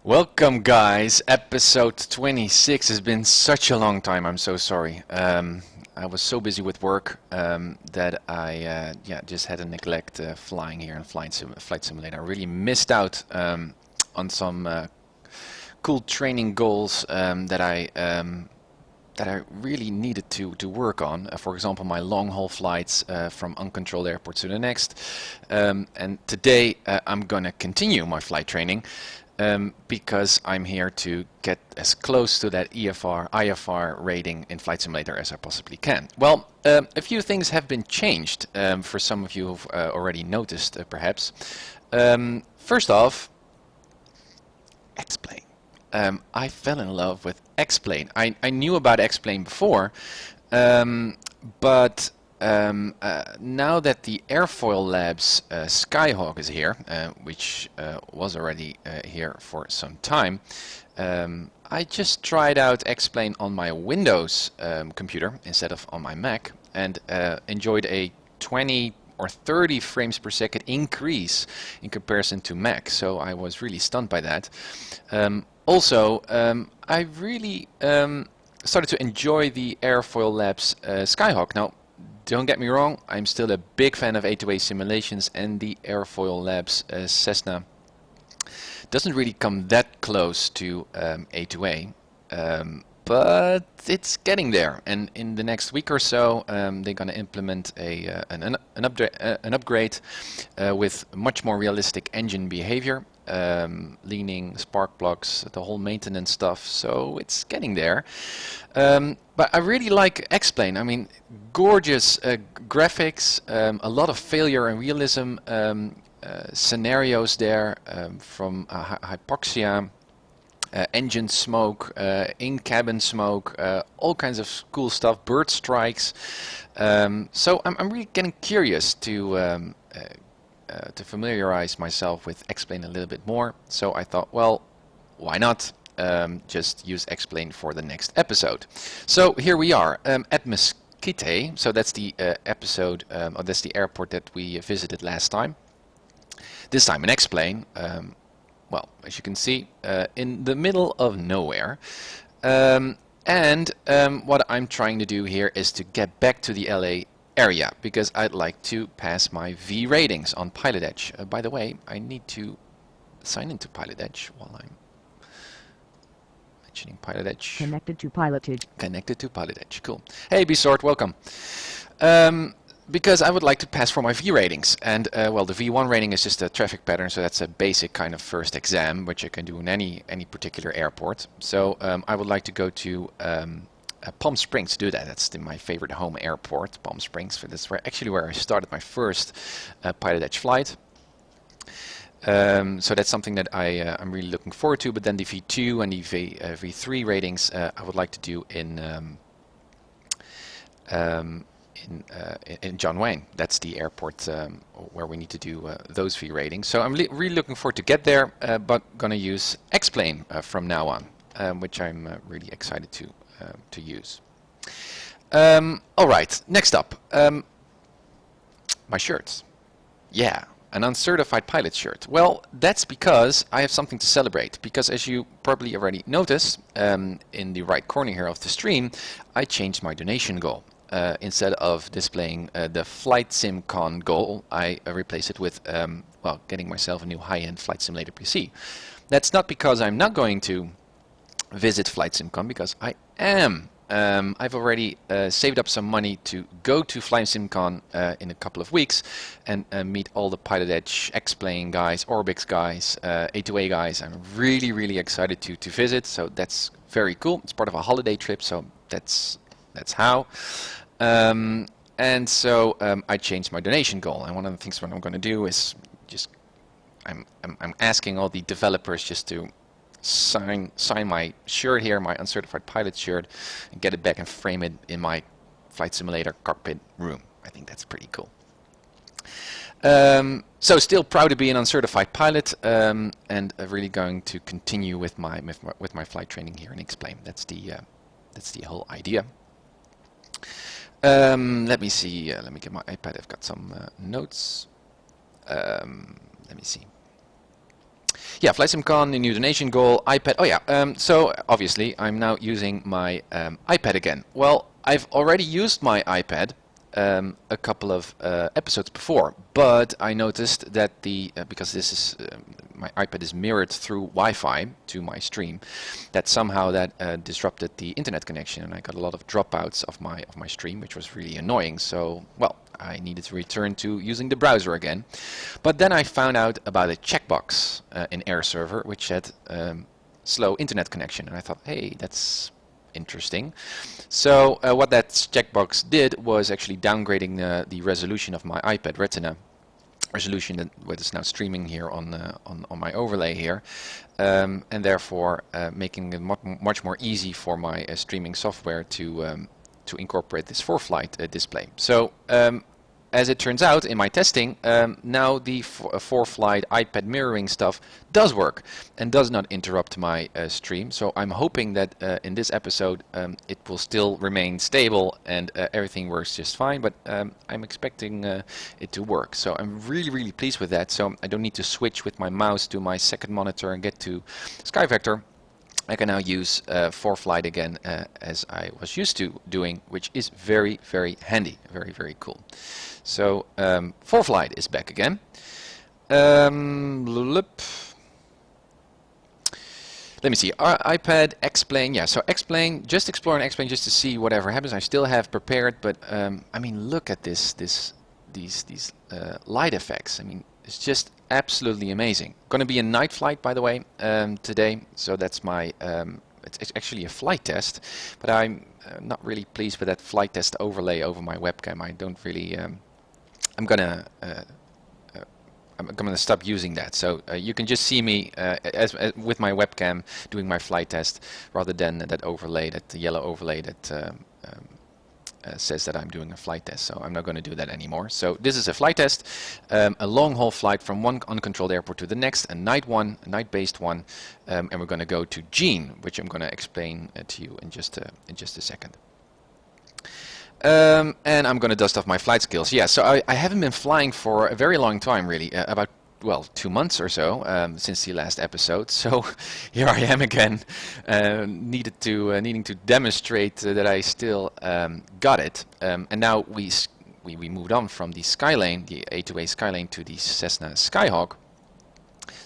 Welcome guys, episode 26 has been such a long time, I'm so sorry. I was so busy with work that I just had to neglect flying here in Flight Simulator. I really missed out on some cool training goals that I really needed to work on. For example, my long-haul flights from uncontrolled airports to the next. And today I'm gonna continue my flight training. Because I'm here to get as close to that IFR rating in Flight Simulator as I possibly can. Well, a few things have been changed for some of you who've already noticed, perhaps. First off, X-Plane. I fell in love with X-Plane. I knew about X-Plane before, but now that the Airfoil Labs Skyhawk is here, which was already here for some time, I just tried out X-Plane on my Windows computer instead of on my Mac, and enjoyed a 20 or 30 frames per second increase in comparison to Mac, so I was really stunned by that. Also, I really started to enjoy the Airfoil Labs Skyhawk. Now, don't get me wrong, I'm still a big fan of A2A simulations, and the Airfoil Labs Cessna doesn't really come that close to A2A, but it's getting there. And in the next week or so, they're going to implement an upgrade with much more realistic engine behavior, leaning, spark plugs, the whole maintenance stuff. So it's getting there. But I really like X-Plane. I mean, gorgeous graphics, a lot of failure and realism scenarios there, from hypoxia, engine smoke, in-cabin smoke, all kinds of cool stuff, bird strikes. So I'm really getting curious to familiarize myself with X-Plane a little bit more. So I thought, well, why not? Just use X-Plane for the next episode. So here we are at Mesquite. So that's the episode, or that's the airport that we visited last time. This time in X-Plane. Well, as you can see, in the middle of nowhere. And what I'm trying to do here is to get back to the LA area, because I'd like to pass my V ratings on PilotEdge. By the way, I need to sign into PilotEdge while I'm mentioning PilotEdge. Connected to PilotEdge. Connected to PilotEdge. Cool. Hey, B-Sort, welcome. Because I would like to pass for my V ratings, and well, the V1 rating is just a traffic pattern, so that's a basic kind of first exam, which I can do in any particular airport. So I would like to go to Palm Springs to do that. That's my favorite home airport, Palm Springs. That's actually where I started my first PilotEdge flight. So that's something that I'm really looking forward to. But then the V2 and the V3 ratings I would like to do in John Wayne. That's the airport where we need to do those V ratings. So I'm really looking forward to get there, but gonna use X-Plane from now on, which I'm really excited to use. All right, next up, my shirts. Yeah, an uncertified pilot shirt. Well, that's because I have something to celebrate. Because as you probably already noticed, in the right corner here of the stream, I changed my donation goal. Instead of displaying the Flight SimCon goal, I replaced it with, well, getting myself a new high-end Flight Simulator PC. That's not because I'm not going to visit Flight SimCon, because I am. I've already saved up some money to go to Flight SimCon in a couple of weeks and meet all the PilotEdge, X-Plane guys, Orbix guys, A2A guys. I'm really excited to visit, so that's very cool. It's part of a holiday trip, so that's how. And so I changed my donation goal, and one of the things what I'm going to do is just I'm asking all the developers just to sign my shirt here, my uncertified pilot shirt, and get it back and frame it in my Flight Simulator cockpit room. I think that's pretty cool. So still proud to be an uncertified pilot, and really going to continue with my flight training here in X-Plane. That's the whole idea. Let me see. Let me get my iPad. I've got some notes. Let me see. Yeah, FlightSimCon, the new donation goal, iPad. Oh yeah, so obviously I'm now using my iPad again. Well, I've already used my iPad a couple of episodes before, but I noticed that because this is my iPad is mirrored through Wi-Fi to my stream, that somehow that disrupted the internet connection, and I got a lot of dropouts of my stream, which was really annoying. So, well, I needed to return to using the browser again. But then I found out about a checkbox in AirServer which said slow internet connection, and I thought, hey, that's interesting. So what that checkbox did was actually downgrading the resolution of my iPad Retina resolution that what is now streaming here on my overlay here, and therefore making it much more easy for my streaming software to incorporate this for-flight display. So as it turns out in my testing, now the for-flight iPad mirroring stuff does work and does not interrupt my stream. So I'm hoping that in this episode it will still remain stable and everything works just fine, but I'm expecting it to work. So I'm really pleased with that. So I don't need to switch with my mouse to my second monitor and get to SkyVector. I can now use for-flight again as I was used to doing, which is very handy, very cool. So for-flight is back again. Let me see. iPad X-Plane. Yeah, so X-Plane. Just explore and X-Plane just to see whatever happens. I still have prepared, but I mean, look at these light effects. I mean, it's just absolutely amazing. Going to be a night flight, by the way, today. So that's my. It's actually a flight test, but I'm not really pleased with that flight test overlay over my webcam. I don't really. I'm gonna stop using that. So you can just see me as with my webcam doing my flight test, rather than that overlay, that yellow overlay that says that I'm doing a flight test. So I'm not going to do that anymore. So this is a flight test, a long-haul flight from one uncontrolled airport to the next, a night-based one, and we're going to go to Gene, which I'm going to explain to you in just a second. And I'm going to dust off my flight skills. Yeah, so I haven't been flying for a very long time, really, about, well, 2 months or so since the last episode. So here I am again, needing to demonstrate that I still got it. And now we moved on from the Skylane, the A2A Skylane, to the Cessna Skyhawk.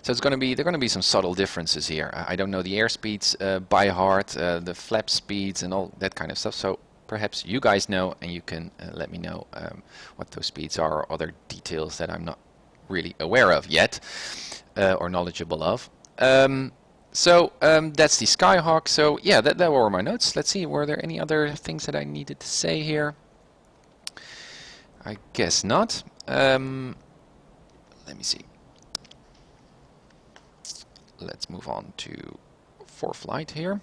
So there are going to be some subtle differences here. I don't know the airspeeds by heart, the flap speeds, and all that kind of stuff. So perhaps you guys know, and you can let me know what those speeds are, or other details that I'm not really aware of yet, or knowledgeable of. So that's the Skyhawk. So yeah, that were my notes. Let's see, were there any other things that I needed to say here? I guess not. Let me see. Let's move on to for-flight here.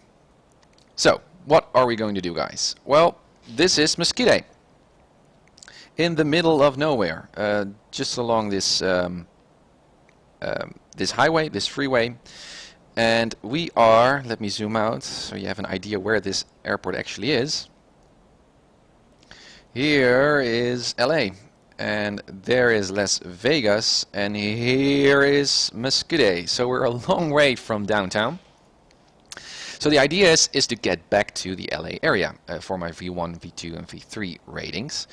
So what are we going to do, guys? Well, this is Mesquite, in the middle of nowhere, just along this this highway, this freeway, and we are. Let me zoom out so you have an idea where this airport actually is. Here is LA, and there is Las Vegas, and here is Mesquite. So we're a long way from downtown. So the idea is to get back to the LA area for my V1, V2, and V3 ratings.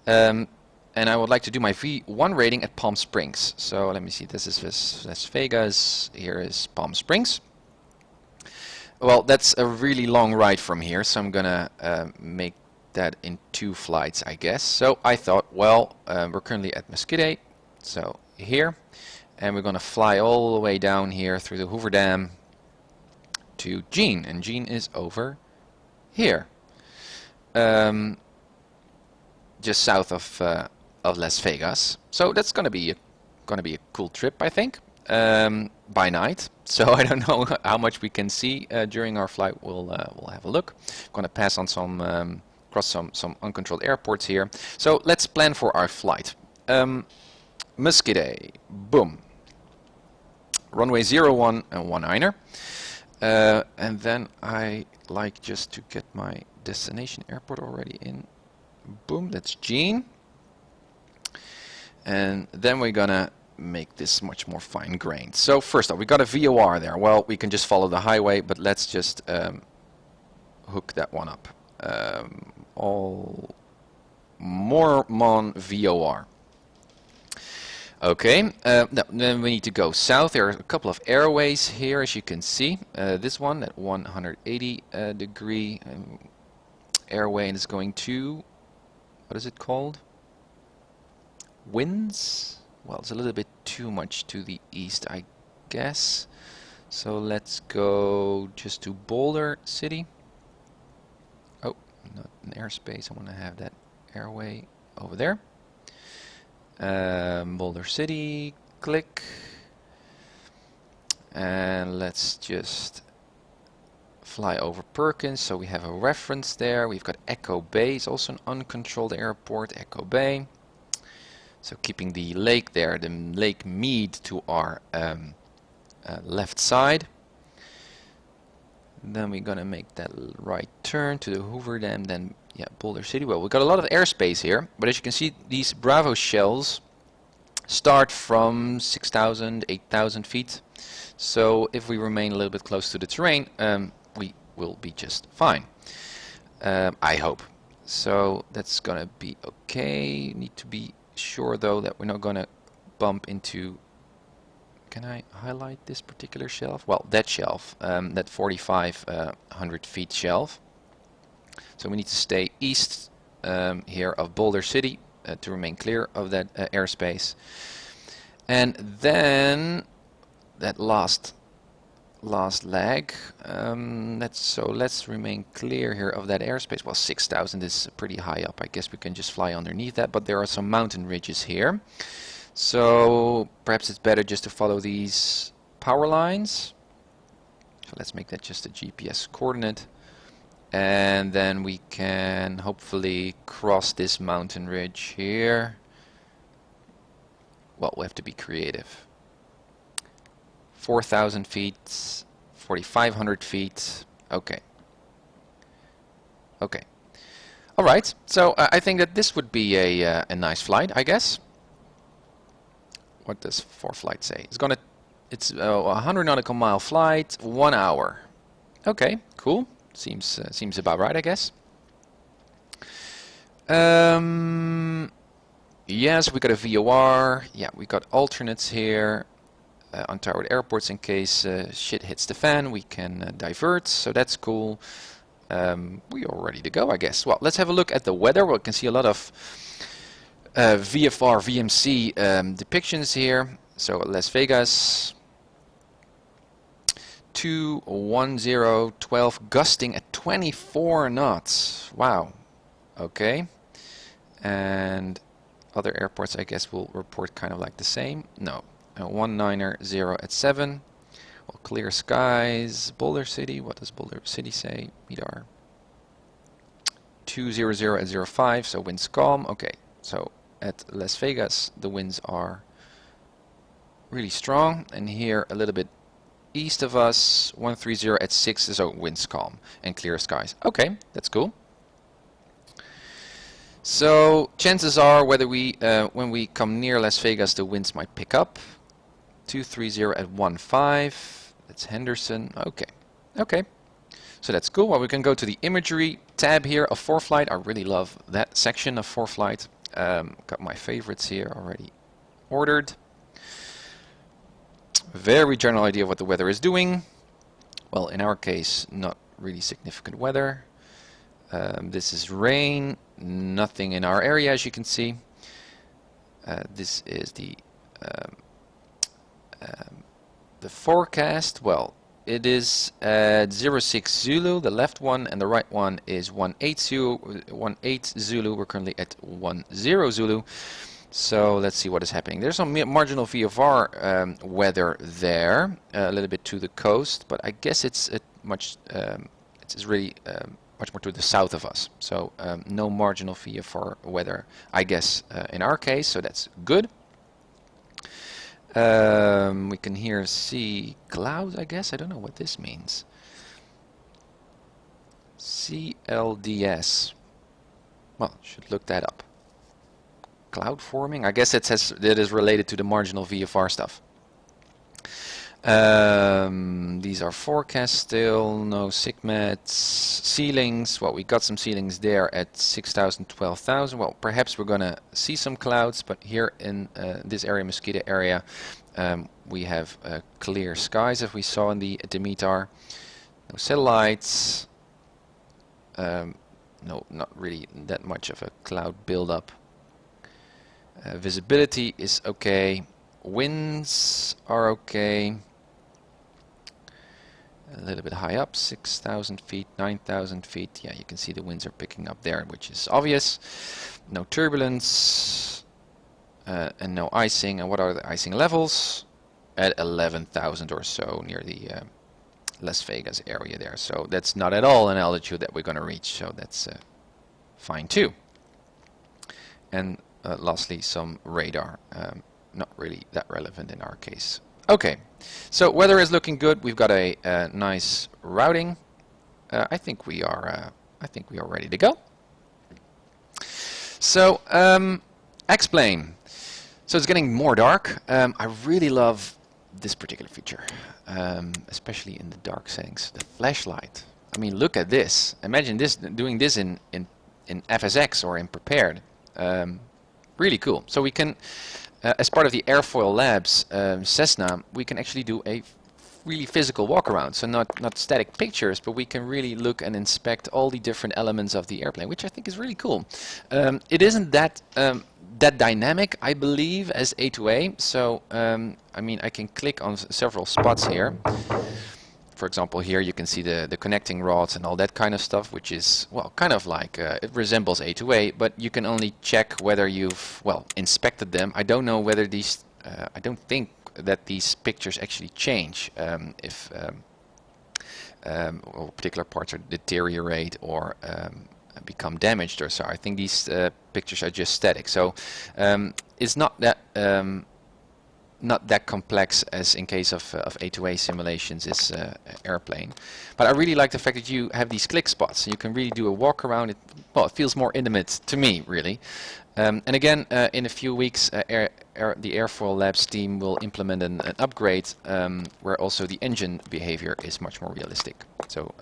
And I would like to do my V1 rating at Palm Springs. So let me see, this is Las Vegas, here is Palm Springs. Well, that's a really long ride from here, so I'm gonna make that in 2 flights, I guess. So I thought, well, we're currently at Mesquite, so here, and we're gonna fly all the way down here through the Hoover Dam to Gene, and Gene is over here, just south of Las Vegas. So that's gonna be a cool trip, I think, by night. So I don't know how much we can see during our flight. We'll have a look. Gonna pass on some cross some uncontrolled airports here. So let's plan for our flight. Mesquite, boom. Runway 01 and 19er. And then I like just to get my destination airport already in. Boom, that's Gene. And then we're gonna make this much more fine-grained. So first off, we got a VOR there. Well, we can just follow the highway, but let's just hook that one up. All Mormon VOR. Okay, then we need to go south. There are a couple of airways here, as you can see. This one at 180 degree airway, and it's going to, what is it called? Winds? Well, it's a little bit too much to the east, I guess. So let's go just to Boulder City. Oh, not an airspace. I want to have that airway over there. Boulder City, click. And let's just fly over Perkins. So we have a reference there. We've got Echo Bay. It's also an uncontrolled airport, Echo Bay. So keeping the lake there, the Lake Mead to our left side. Then we're gonna make that right turn to the Hoover Dam, then yeah, Boulder City. Well, we've got a lot of airspace here, but as you can see, these Bravo shells start from 6,000, 8,000 feet. So if we remain a little bit close to the terrain, we will be just fine. I hope. So that's gonna be okay. Need to be sure though that we're not gonna bump into, can I highlight this particular shelf? Well, that shelf, that 4,500 feet shelf. So we need to stay east here of Boulder City to remain clear of that airspace. And then that last leg, let's remain clear here of that airspace. Well, 6,000 is pretty high up. I guess we can just fly underneath that, but there are some mountain ridges here. So perhaps it's better just to follow these power lines. So let's make that just a GPS coordinate. And then we can hopefully cross this mountain ridge here. Well, we have to be creative. 4,000 feet, 4,500 feet. Okay. Okay. All right. So I think that this would be a nice flight, I guess. What does ForeFlight say? It's a 100 nautical mile flight, 1 hour. Okay, cool. Seems about right, I guess. Yes, we got a VOR. Yeah, we got alternates here. Untowered airports in case shit hits the fan, we can divert, so that's cool. We are ready to go, I guess. Well, let's have a look at the weather. We can see a lot of VFR, VMC depictions here. So Las Vegas, 210, 12, gusting at 24 knots. Wow. Okay. And other airports, I guess, will report kind of like the same. No. 190 at 7. Well, clear skies. Boulder City. What does Boulder City say? MEDAR. 200 at 05. So winds calm. Okay. So at Las Vegas, the winds are really strong, and here a little bit east of us, 130 at 6. So winds calm and clear skies. Okay, that's cool. So chances are, whether we when we come near Las Vegas, the winds might pick up. 230 at 15. That's Henderson. Okay. Okay. So that's cool. Well, we can go to the imagery tab here of ForeFlight. I really love that section of ForeFlight. Got my favorites here already ordered. Very general idea of what the weather is doing. Well, in our case, not really significant weather. This is rain. Nothing in our area, as you can see. This is the forecast. Well, it is at 06 Zulu, the left one, and the right one is 18 Zulu. We're currently at 10 Zulu. So let's see what is happening. There's some marginal VFR weather there, a little bit to the coast, but I guess it's really much more to the south of us. So no marginal VFR weather, I guess, in our case. So that's good. We can here see clouds, I guess. I don't know what this means. CLDS. Well, should look that up. cloud forming. I guess it says that is related to the marginal VFR stuff. These are forecasts still, no SIGMETs, ceilings. Well, we got some ceilings there at 6,000, 12,000. Well, perhaps we're gonna see some clouds, but here in this area, mosquito area, we have clear skies, as we saw in the METAR. No satellites. No, not really that much of a cloud buildup. Visibility is okay. Winds are okay. A little bit high up, 6,000 feet, 9,000 feet. Yeah, you can see the winds are picking up there, which is obvious. No turbulence and no icing. And what are the icing levels? At 11,000 or so near the Las Vegas area there. So that's not at all an altitude that we're going to reach. So that's fine too. And lastly, some radar. Not really that relevant in our case. Okay, so weather is looking good. We've got a nice routing. I think we are ready to go. So X-Plane. So it's getting more dark. I really love this particular feature, especially in the dark settings. The flashlight. I mean, look at this. Imagine this doing this in FSX or in Prepared. Really cool. So we can. As part of the Airfoil Labs Cessna, we can actually do a really physical walk around. So not static pictures, but we can really look and inspect all the different elements of the airplane, which I think is really cool. It isn't that dynamic, I believe, as A2A. So I mean, I can click on several spots here. For example, here you can see the connecting rods and all that kind of stuff, which is, well, kind of like, it resembles A2A, but you can only check whether you've, well, inspected them. I don't know whether these, I don't think that these pictures actually change if particular parts are deteriorate or become damaged or so. I think these pictures are just static. So it's not that complex as in case of A2A simulations this airplane. But I really like the fact that you have these click spots. You can really do a walk around. It feels more intimate to me, really. And again, in a few weeks, the Airfoil Labs team will implement an upgrade where also the engine behavior is much more realistic. So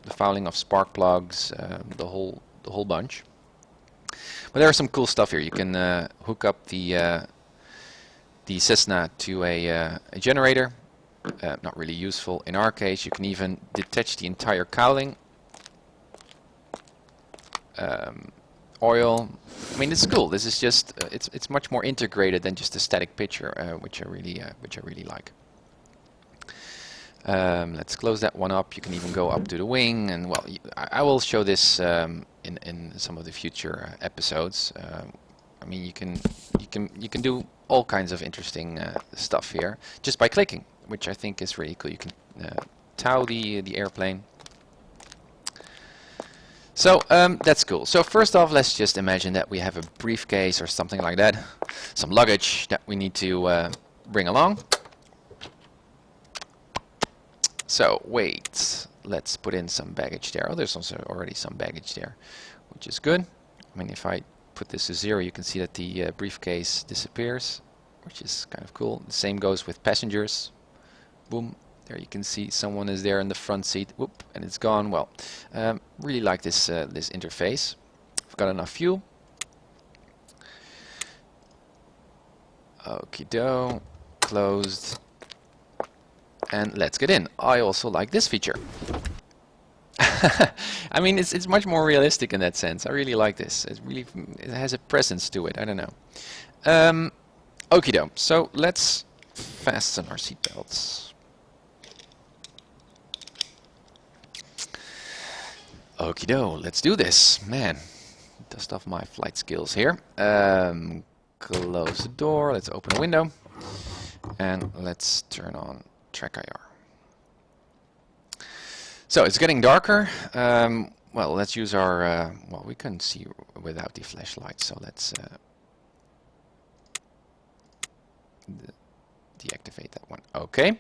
the fouling of spark plugs, the whole bunch. But there are some cool stuff here. You can hook up the Cessna to a generator. Not really useful in our case. You can even detach the entire cowling. Oil. I mean, it's cool. This is just it's much more integrated than just a static picture, which I really like. Let's close that one up. You can even go up to the wing, and well, I will show this in some of the future episodes. I mean, you can do all kinds of interesting stuff here just by clicking, which I think is really cool. You can tow the airplane. So that's cool. So first off, let's just imagine that we have a briefcase or something like that, some luggage that we need to bring along. So wait, let's put in some baggage there. Oh, there's also already some baggage there, which is good. I mean, if I put this to 0, you can see that the briefcase disappears, which is kind of cool. The same goes with passengers. Boom, there you can see someone is there in the front seat. Whoop, and it's gone. Well, really like this this interface. I've got enough fuel. Okie doke, closed, and let's get in. I also like this feature. I mean, it's much more realistic in that sense. I really like this. It has a presence to it. I don't know. Okie doke. So let's fasten our seatbelts. Okie doke. Let's do this. Man, dust off my flight skills here. Close the door. Let's open a window, and let's turn on TrackIR. So it's getting darker. Well, let's use our, well, we can see without the flashlight, so let's deactivate that one. Okay.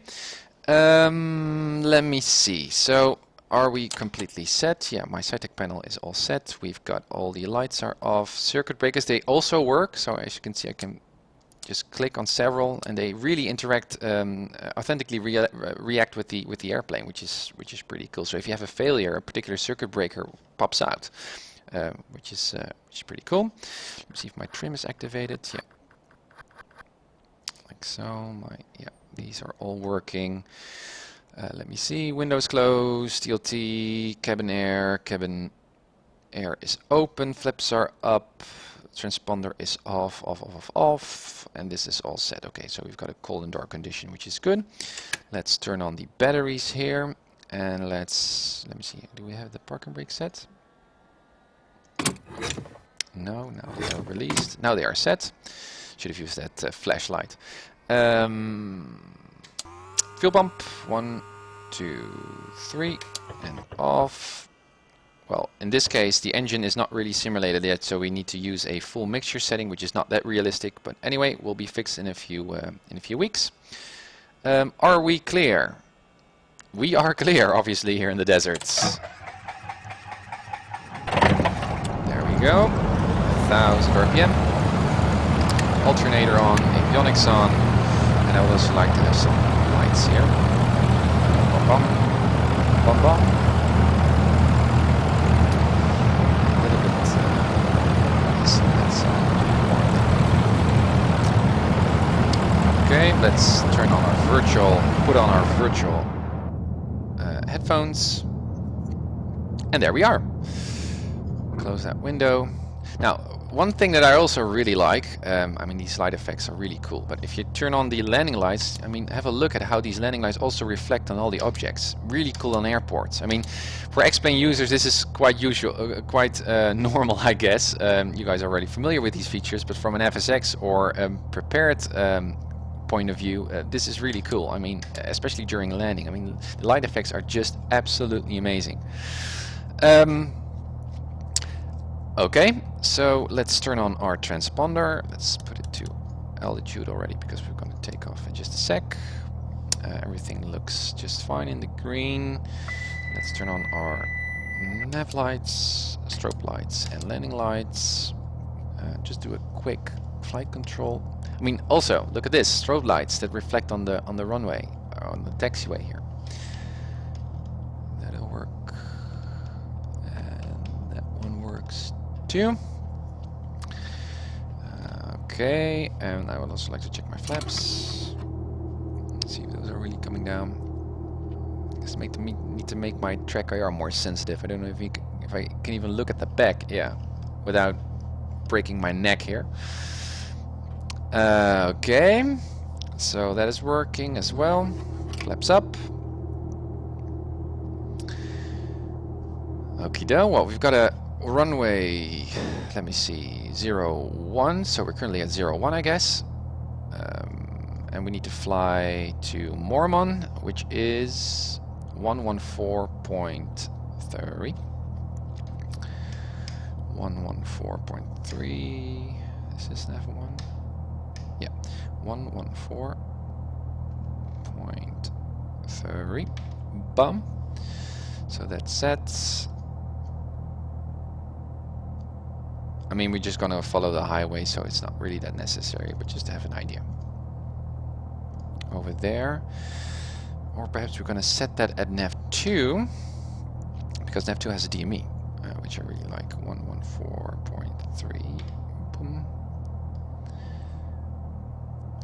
Let me see. So Are we completely set? Yeah, my Saitek panel is all set. We've got all the lights are off. Circuit breakers, they also work. So as you can see, I can just click on several, and they really interact, authentically react with the airplane, which is pretty cool. So if you have a failure, a particular circuit breaker pops out, which is pretty cool. Let's see if my trim is activated. Yeah, like so. Yeah, these are all working. Let me see. Windows closed. TLT. Cabin air. Cabin air is open. Flaps are up. Transponder is off, and this is all set. Okay, so we've got a cold and dark condition, which is good. Let's turn on the batteries here, and let me see. Do we have the parking brake set? No, now they are released. Now they are set. Should have used that flashlight. Fuel pump, 1, 2, 3, and off. Well, in this case, the engine is not really simulated yet, so we need to use a full mixture setting, which is not that realistic. But anyway, will be fixed in a few weeks. Are we clear? We are clear, obviously, here in the deserts. There we go. 1000 RPM. Alternator on, avionics on, and I would also like to have some lights here. Bum bum, bum bum. Okay, let's turn on our put on our virtual headphones, and there we are. Close that window. Now, one thing that I also really like, I mean, these light effects are really cool, but if you turn on the landing lights, I mean, have a look at how these landing lights also reflect on all the objects. Really cool on airports. I mean, for X-Plane users, this is quite usual, quite normal, I guess. You guys are already familiar with these features, but from an FSX or prepared point of view, this is really cool. I mean, especially during landing. I mean, the light effects are just absolutely amazing. Okay, so let's turn on our transponder. Let's put it to altitude already because we're going to take off in just a sec. Everything looks just fine in the green. Let's turn on our nav lights, strobe lights, and landing lights. Just do a quick flight control. I mean, also look at this, strobe lights that reflect on the runway, on the taxiway here. That'll work, and that one works too. Okay, and I would also like to check my flaps. See if those are really coming down. I guess need to make my TrackIR more sensitive. I don't know if I can even look at the back, yeah, without breaking my neck here. Okay, so that is working as well. Flaps up. Okie doke. Well, we've got a runway, let me see, 01, so we're currently at 01, I guess. And we need to fly to Mormon, which is 114.3. 114.3. Is this F1? Yeah, 114.3. Bum. So that's set. I mean, we're just gonna follow the highway, so it's not really that necessary, but just to have an idea. Over there. Or perhaps we're gonna set that at nav2, because nav2 has a DME, which I really like. 114.3. Boom.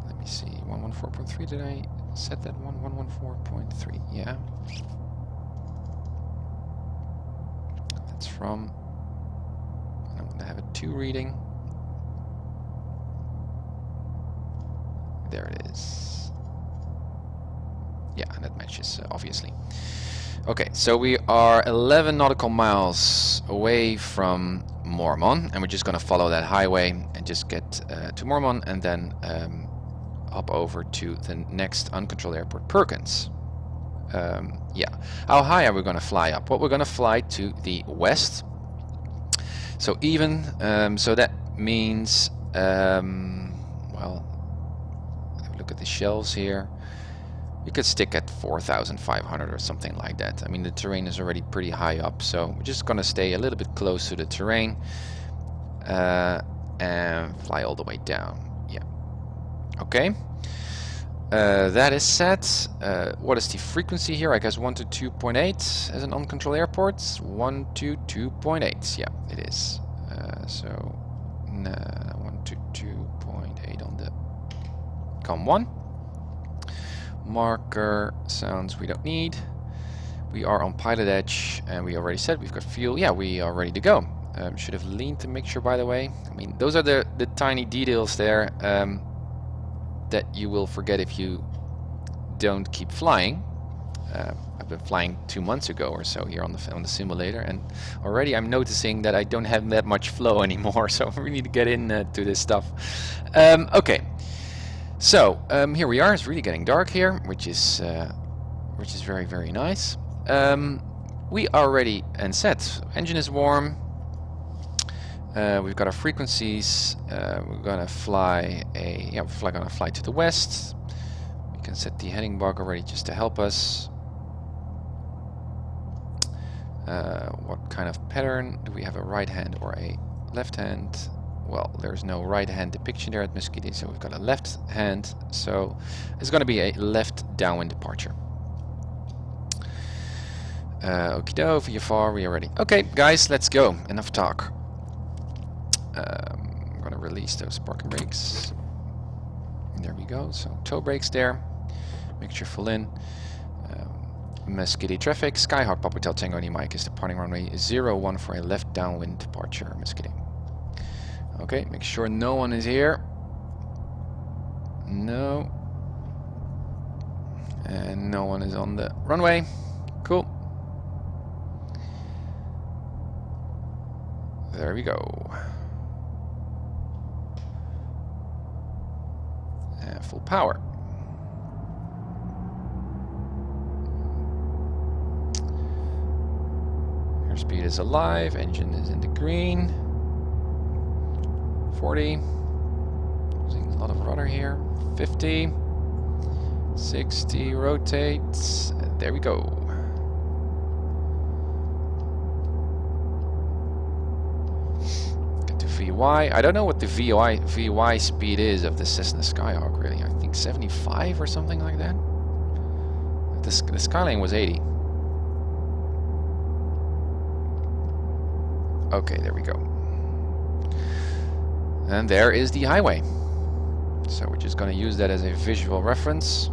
Let me see. 114.3. Did I set that one? 114.3. Yeah. That's from. I'm going to have a 2 reading. There it is. Yeah, and that matches, obviously. Okay, so we are 11 nautical miles away from Mormon, and we're just going to follow that highway and just get to Mormon, and then hop over to the next uncontrolled airport, Perkins. Yeah, how high are we going to fly up? Well, we're going to fly to the west. So even, so that means, well, have a look at the shelves here. You could stick at 4,500 or something like that. I mean, the terrain is already pretty high up, so we're just gonna stay a little bit close to the terrain and fly all the way down. Yeah. Okay. That is set. What is the frequency here? I guess 1 to 2.8 as an uncontrolled airport. 1 to 2.8. Yeah, it is. So 1 to 2.8 on the COM1. Marker sounds we don't need. We are on PilotEdge, and we already said we've got fuel. Yeah, we are ready to go. Should have leaned to make sure, by the way. I mean, those are the tiny details there that you will forget if you don't keep flying. I've been flying 2 months ago or so here on the simulator, and already I'm noticing that I don't have that much flow anymore, so we need to get into this stuff. Okay, so here we are. It's really getting dark here, which is very, very nice. We are ready and set. Engine is warm. We've got our frequencies. We're gonna fly gonna fly to the west. We can set the heading bug already just to help us. What kind of pattern? Do we have a right hand or a left hand? Well, there's no right hand depiction there at Muscovy, so we've got a left hand. So it's gonna be a left downwind departure. Okie doke, VFR, we are ready. Okay, guys, let's go. Enough talk. I'm gonna release those parking brakes. There we go. So toe brakes there. Make sure full in. Muscovy traffic. Skyhawk Papa Hotel Tango Mike is departing runway 01 for a left downwind departure. Muscovy. Okay, make sure no one is here. No. And no one is on the runway. Cool. There we go. Full power. Airspeed is alive. Engine is in the green. 40. Using a lot of rudder here. 50. 60. Rotates. And there we go. VY. I don't know what the VY speed is of the Cessna Skyhawk, really. I think 75 or something like that. The Skylane was 80. Okay, there we go. And there is the highway. So we're just going to use that as a visual reference.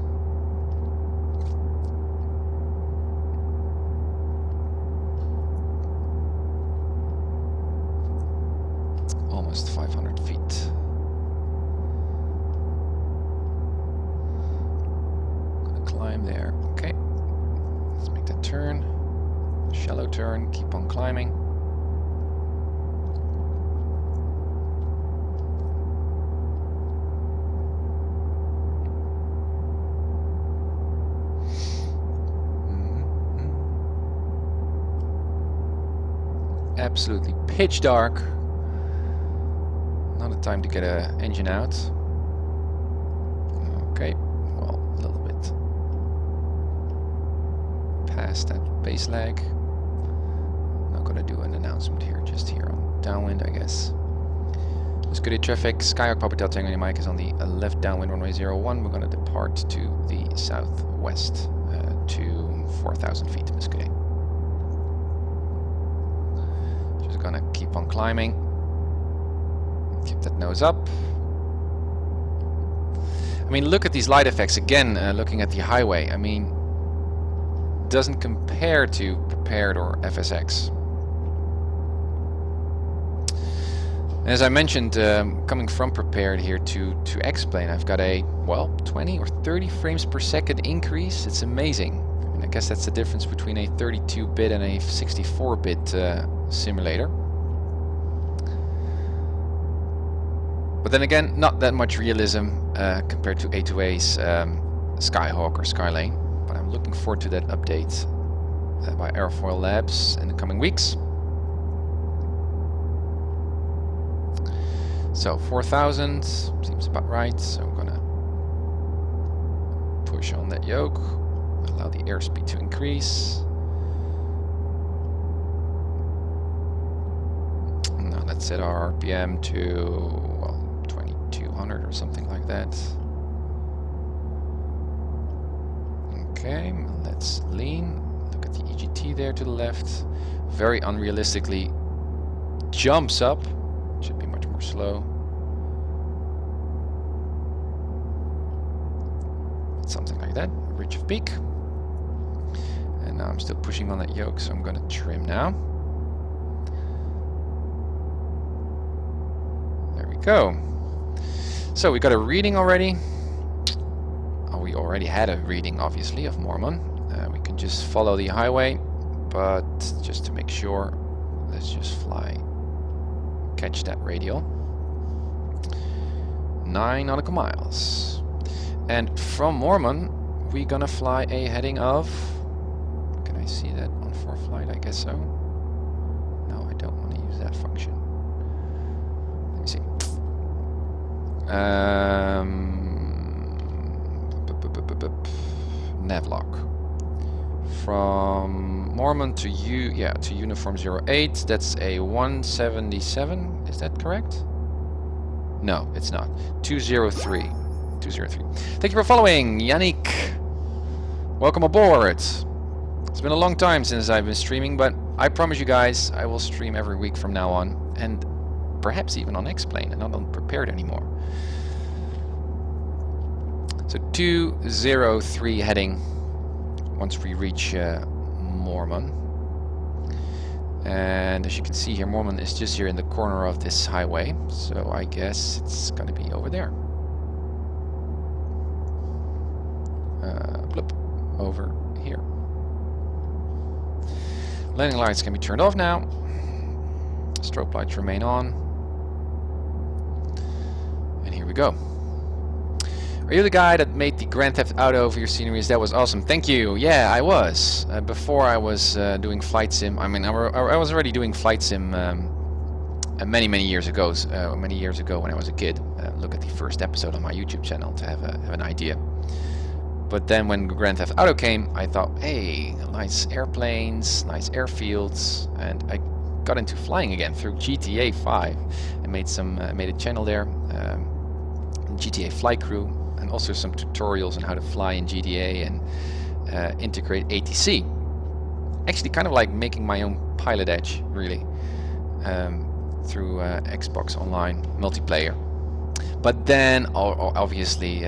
Almost 500 feet. Gonna climb there. Okay. Let's make that turn. Shallow turn. Keep on climbing. Absolutely pitch dark. Not a time to get an engine out. Okay, well, a little bit past that base lag. Not gonna do an announcement here, just here on downwind, I guess. Muscovy traffic, Skyhawk Papa Hotel Tango Mike is on the left downwind runway 01. We're gonna depart to the southwest to 4,000 feet, Muscovy. Just gonna keep on climbing. Keep that nose up. I mean, look at these light effects again. Looking at the highway, I mean, doesn't compare to Prepared or FSX. As I mentioned, coming from Prepared here to X-Plane, I've got a 20 or 30 frames per second increase. It's amazing. I mean, I guess that's the difference between a 32-bit and a 64-bit simulator. But then again, not that much realism compared to A2A's Skyhawk or Skylane. But I'm looking forward to that update by Airfoil Labs in the coming weeks. So 4,000 seems about right. So I'm gonna push on that yoke, allow the airspeed to increase. Now let's set our RPM to, well, 2200 or something like that. Okay, let's lean. Look at the EGT there to the left. Very unrealistically jumps up. Should be much more slow. Something like that. Ridge of peak. And now I'm still pushing on that yoke, so I'm going to trim now. There we go. So we got a reading already. Oh, we already had a reading, obviously, of Mormon. We can just follow the highway, but just to make sure, let's just fly, catch that radial. 9 nautical miles. And from Mormon, we're gonna fly a heading of, can I see that on ForeFlight? I guess so. No, I don't want to use that function. Let me see. Navlog. From Mormon to to Uniform 08, that's a 177, is that correct? No, it's not. 203. 203. Thank you for following, Yannick. Welcome aboard. It's been a long time since I've been streaming, but I promise you guys I will stream every week from now on, and perhaps even on X-Plane and not on Prepared anymore. So 203 heading once we reach Mormon. And as you can see here, Mormon is just here in the corner of this highway, so I guess it's gonna be over there. Bloop, over here. Landing lights can be turned off now. Strobe lights remain on. And here we go. Are you the guy that made the Grand Theft Auto for your sceneries? That was awesome. Thank you. Yeah, I was. Before I was doing flight sim. I mean, I was already doing flight sim many years ago. Many years ago when I was a kid. Look at the first episode on my YouTube channel to have an idea. But then when Grand Theft Auto came, I thought, hey, nice airplanes, nice airfields, and I got into flying again through GTA 5. I made a channel there, GTA Flight Crew. And also some tutorials on how to fly in GTA and integrate ATC. Actually, kind of like making my own PilotEdge, really, through Xbox Online multiplayer. But then, obviously,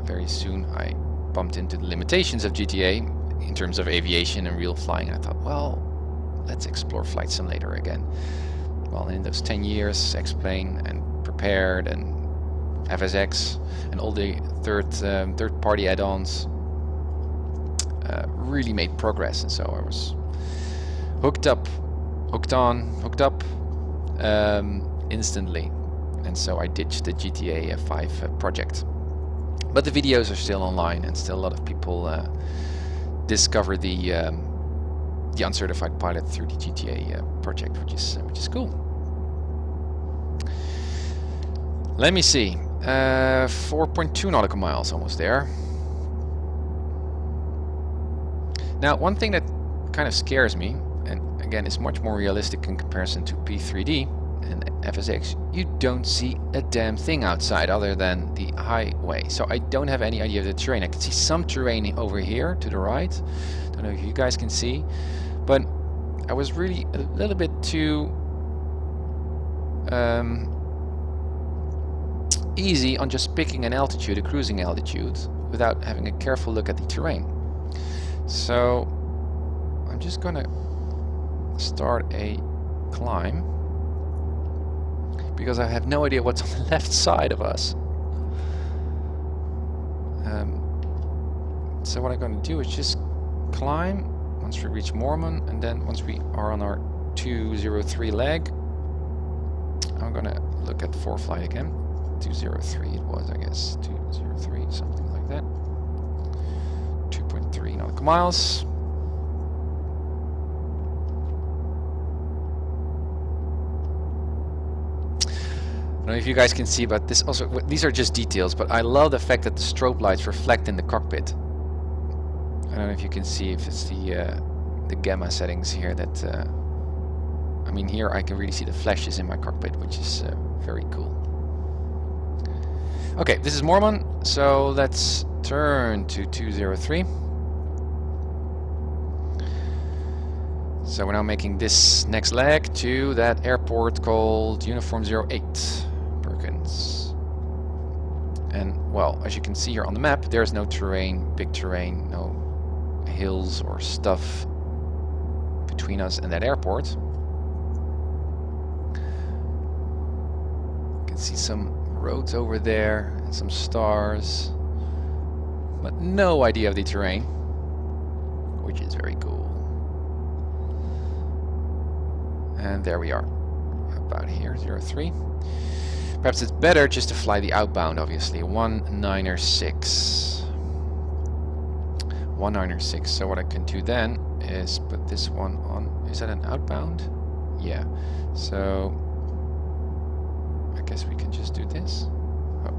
very soon I bumped into the limitations of GTA in terms of aviation and real flying. I thought, well, let's explore Flight Simulator again. Well, in those 10 years, X-Plane and Prepared and FSX and all the third-party add-ons really made progress, and so I was hooked up instantly, and so I ditched the GTA 5 project. But the videos are still online, and still a lot of people discover the uncertified pilot through the GTA project, which is cool. Let me see. 4.2 nautical miles, almost there. Now, one thing that kind of scares me, and again is much more realistic in comparison to P3D and FSX, you don't see a damn thing outside other than the highway. So I don't have any idea of the terrain. I can see some terrain over here to the right. Don't know if you guys can see, but I was really a little bit too easy on just picking an altitude, a cruising altitude, without having a careful look at the terrain. So I'm just gonna start a climb because I have no idea what's on the left side of us. So what I'm going to do is just climb once we reach Mormon, and then once we are on our 203 leg, I'm going to look at ForeFlight again. 203 it was, I guess. 203, something like that. 2.3 nautical miles. I don't know if you guys can see, but this also, these are just details, but I love the fact that the strobe lights reflect in the cockpit. don't know if you can see if it's the gamma settings here that I mean, here I can really see the flashes in my cockpit, which is very cool. Okay, this is Mormon, so let's turn to 203. So we're now making this next leg to that airport called Uniform 08, Perkins. And well, as you can see here on the map, there's no terrain, big terrain, no hills or stuff between us and that airport. You can see some roads over there and some stars, but no idea of the terrain, which is very cool. And there we are, about here, 03. Perhaps it's better just to fly the outbound, obviously, 196. 196. So what I can do then is put this one on. Is that an outbound? Yeah. So I guess we can just do this. Oh.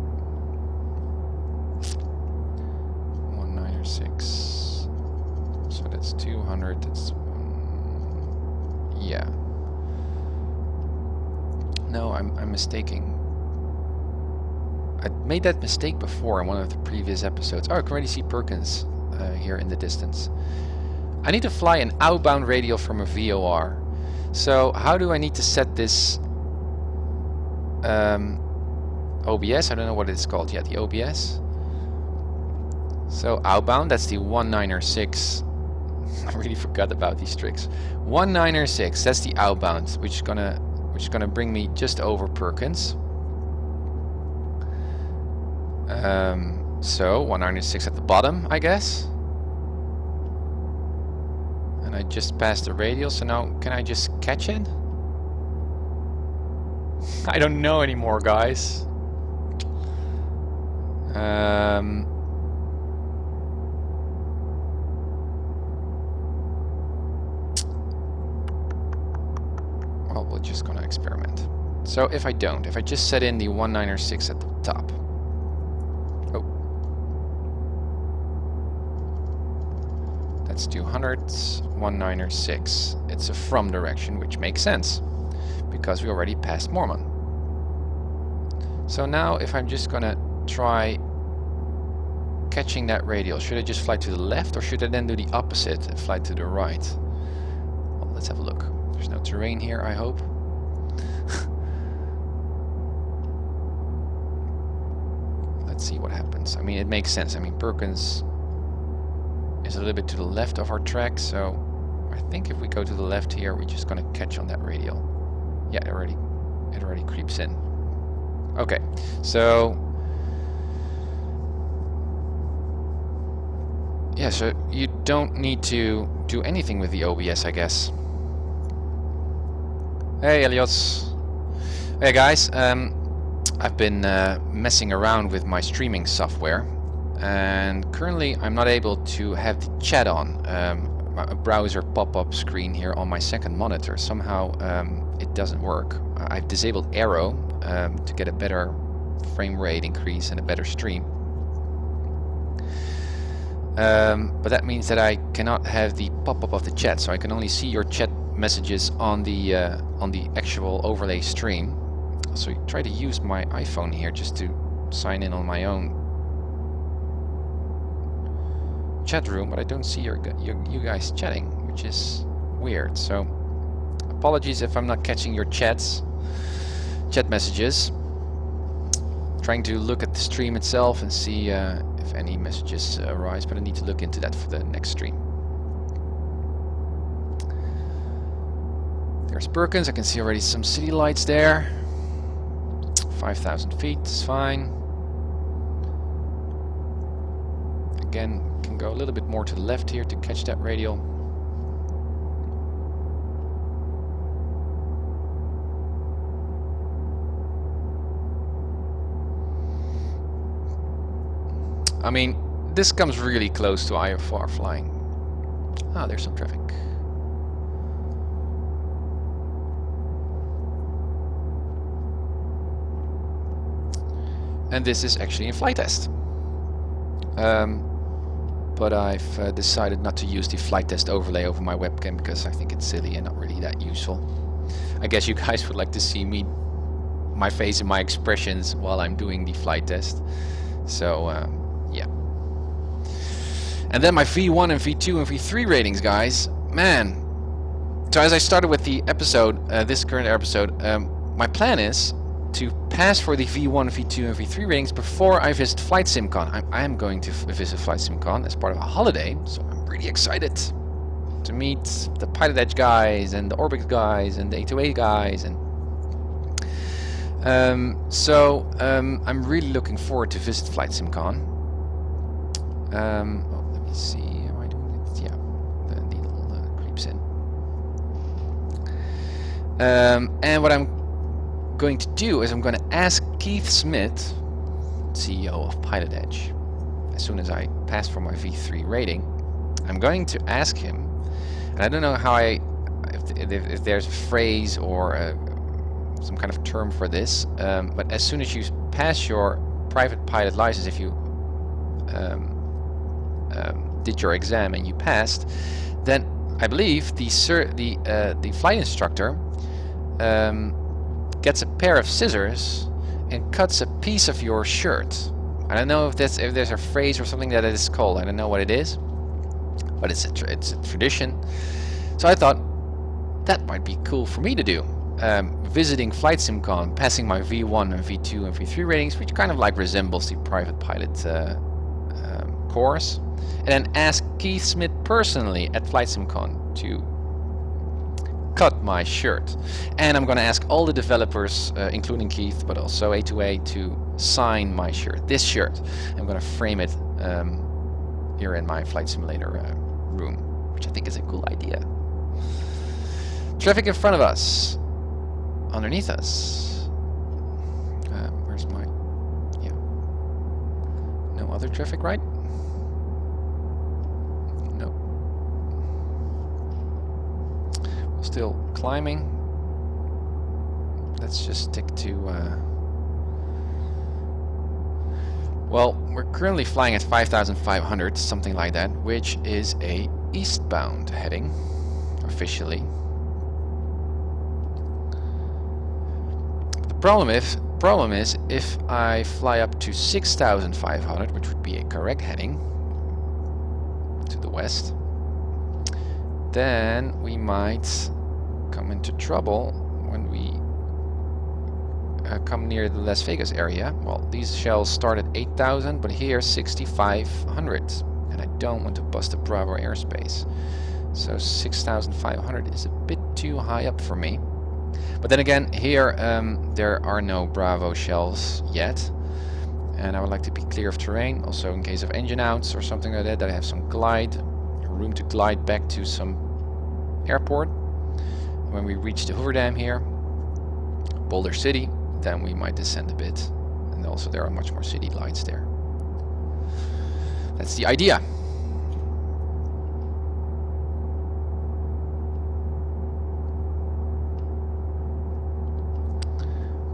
196. So that's 200. That's yeah. No, I'm mistaking. I made that mistake before in one of the previous episodes. Oh, I can already see Perkins here in the distance. I need to fly an outbound radial from a VOR. So how do I need to set this OBS? I don't know what it's called yet. The OBS. So outbound, that's the 196. I really forgot about these tricks. 196, that's the outbound, which is gonna bring me just over Perkins. So 196 at the bottom, I guess. And I just passed the radial, so now can I just catch it? I don't know anymore, guys. Well, we're just gonna experiment. So if I just set in the 196 at the top. Oh. That's 200, 196. It's a from direction, which makes sense, because we already passed Mormon. So now if I'm just gonna try catching that radial, should I just fly to the left, or should I then do the opposite and fly to the right? Well, let's have a look. There's no terrain here, I hope. Let's see what happens. I mean, it makes sense. I mean, Perkins is a little bit to the left of our track, so I think if we go to the left here, we're just gonna catch on that radial. Yeah, it already creeps in. Okay, so yeah, so you don't need to do anything with the OBS, I guess. Hey, Elliot. Hey, guys. I've been messing around with my streaming software, and currently I'm not able to have the chat on. A browser pop-up screen here on my second monitor. Somehow it doesn't work. I've disabled Aero to get a better frame rate increase and a better stream. But that means that I cannot have the pop-up of the chat, so I can only see your chat messages on the actual overlay stream. So I try to use my iPhone here just to sign in on my own chat room, but I don't see you guys chatting, which is weird. So apologies if I'm not catching your chat messages. Trying to look at the stream itself and see if any messages arise, but I need to look into that for the next stream. There's Perkins. I can see already some city lights there. 5,000 feet is fine. Again, can go a little bit more to the left here to catch that radial. I mean, this comes really close to IFR flying. Ah, there's some traffic. And this is actually in flight test. but I've decided not to use the flight test overlay over my webcam because I think it's silly and not really that useful. I guess you guys would like to see my face and my expressions while I'm doing the flight test. So yeah. And then my V1 and V2 and V3 ratings, guys. Man. So as I started with the episode, this current episode, my plan is to pass for the V1, V2 and V3 ratings before I visit Flight SimCon. I am going to visit Flight SimCon as part of a holiday, so I'm really excited to meet the PilotEdge guys and the Orbix guys and the A2A guys. And I'm really looking forward to visit Flight SimCon. Let me see, am I doing it? Yeah, the needle creeps in. And what I'm going to do is I'm going to ask Keith Smith, CEO of PilotEdge, as soon as I pass for my V3 rating, I'm going to ask him, and I don't know how if there's a phrase or some kind of term for this, but as soon as you pass your private pilot license, if you did your exam and you passed, then I believe the flight instructor gets a pair of scissors and cuts a piece of your shirt. I don't know if there's a phrase or something that it is called. I don't know what it is, but it's a tradition. So I thought that might be cool for me to do. Visiting Flight SimCon, passing my V1 and V2 and V3 ratings, which kind of like resembles the private pilot course, and then ask Keith Smith personally at Flight SimCon to cut my shirt. And I'm going to ask all the developers, including Keith, but also A2A, to sign my shirt. This shirt. I'm going to frame it here in my flight simulator room, which I think is a cool idea. Traffic in front of us. Underneath us. Where's my... Yeah. No other traffic, right? No. Still climbing. Let's just stick to well, we're currently flying at 5,500, something like that, which is a eastbound heading officially. The problem is if I fly up to 6,500, which would be a correct heading to the west, then we might come into trouble when we come near the Las Vegas area. Well, these shells start at 8,000, but here 6,500, and I don't want to bust the Bravo airspace. So 6,500 is a bit too high up for me. But then again, here there are no Bravo shells yet, and I would like to be clear of terrain, also in case of engine outs or something like that, that I have some room to glide back to some airport. When we reach the Hoover Dam here, Boulder City, then we might descend a bit, and also there are much more city lights there. That's the idea.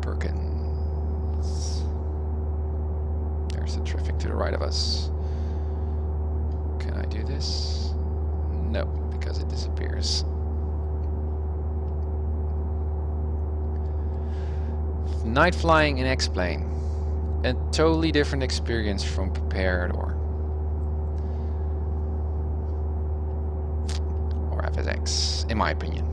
Perkins. There's the traffic to the right of us. Can I do this? No, because it disappears. Night flying in X-Plane. A totally different experience from prepared or FSX, in my opinion.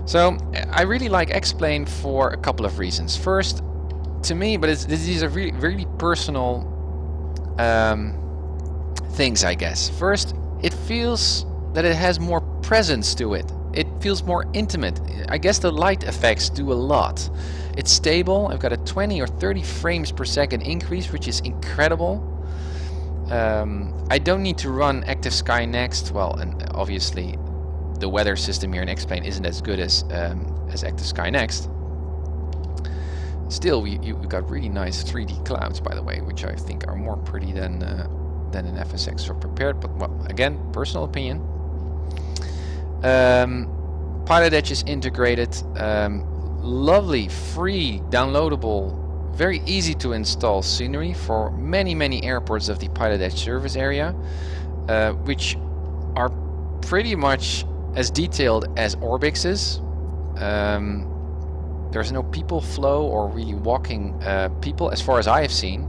So I really like X-Plane for a couple of reasons. First, to me, but these are really, really personal things, I guess. First, it feels that it has more presence to it. It feels more intimate. I guess the light effects do a lot. It's stable. I've got a 20 or 30 frames per second increase, which is incredible. I don't need to run Active Sky Next. Well, and obviously the weather system here in X-Plane isn't as good as Active Sky Next. Still, you've got really nice 3D clouds, by the way, which I think are more pretty than in FSX or prepared. But well, again, personal opinion. PilotEdge is integrated. Lovely, free, downloadable very easy to install scenery for many airports of the PilotEdge service area, which are pretty much as detailed as Orbix's. There's no people flow or really walking people as far as I have seen,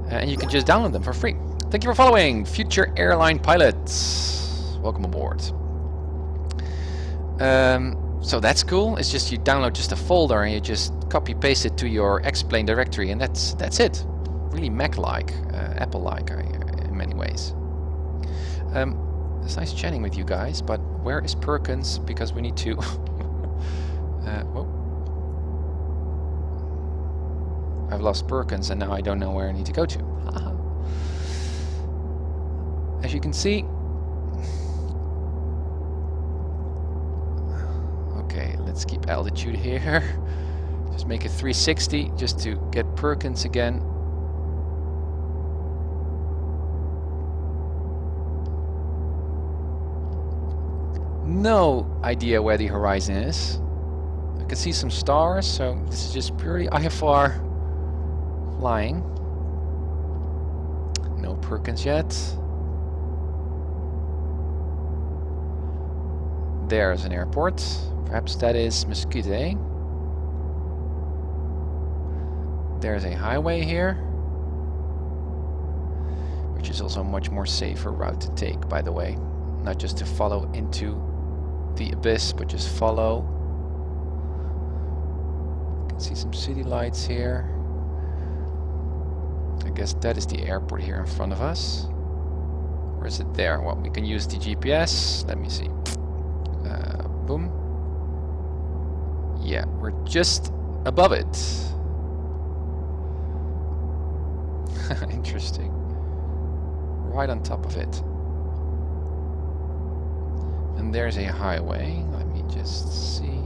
and you can just download them for free. Thank you for following Future Airline Pilots. Welcome aboard. So that's cool. It's just you download just a folder and you just copy paste it to your X-Plane directory, and that's it. Really Mac-like, Apple-like in many ways. It's nice chatting with you guys, but where is Perkins? Because we need to. Whoa. I've lost Perkins and now I don't know where I need to go to. As you can see. Okay, let's keep altitude here. Just make it 360 just to get Perkins again. No idea where the horizon is. I can see some stars, so this is just purely IFR flying. No Perkins yet. There's an airport. Perhaps that is Mesquite. There's a highway here, which is also a much more safer route to take, by the way. Not just to follow into the abyss, but just follow. You can see some city lights here. I guess that is the airport here in front of us. Or is it there? Well, we can use the GPS. Let me see. Boom. Yeah, we're just above it. Interesting. Right on top of it. And there's a highway. Let me just see.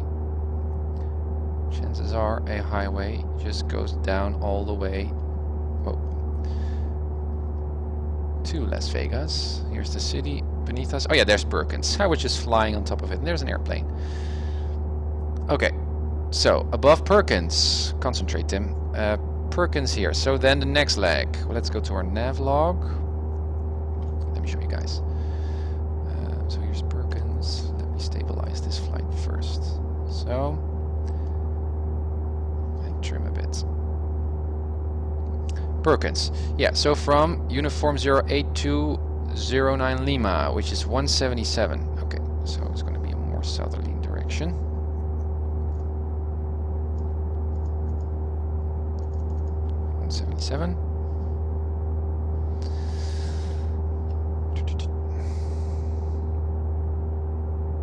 Chances are a highway just goes down all the way to Las Vegas. Here's the city beneath us. Oh yeah, there's Perkins. I was just flying on top of it, and there's an airplane. Okay, so above Perkins, concentrate, Tim. Perkins here. So then the next leg. Well, let's go to our nav log. Let me show you guys. So here's Perkins. Let me stabilize this flight first. So, and trim a bit. Perkins. Yeah, so from uniform 08209 Lima, which is 177. Okay, so it's going to be a more southerly direction.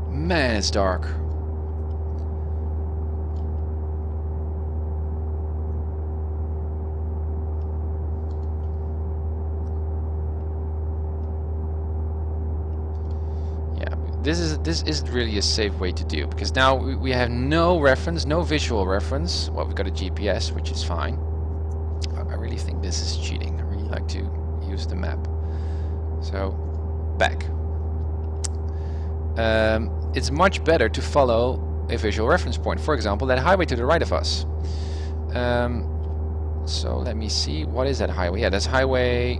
Man, it's dark. This isn't really a safe way to do, because now we have no reference, no visual reference. Well, we've got a GPS, which is fine. I really think this is cheating. I really like to use the map. So, back. It's much better to follow a visual reference point. For example, that highway to the right of us. So let me see. What is that highway? Yeah, that's highway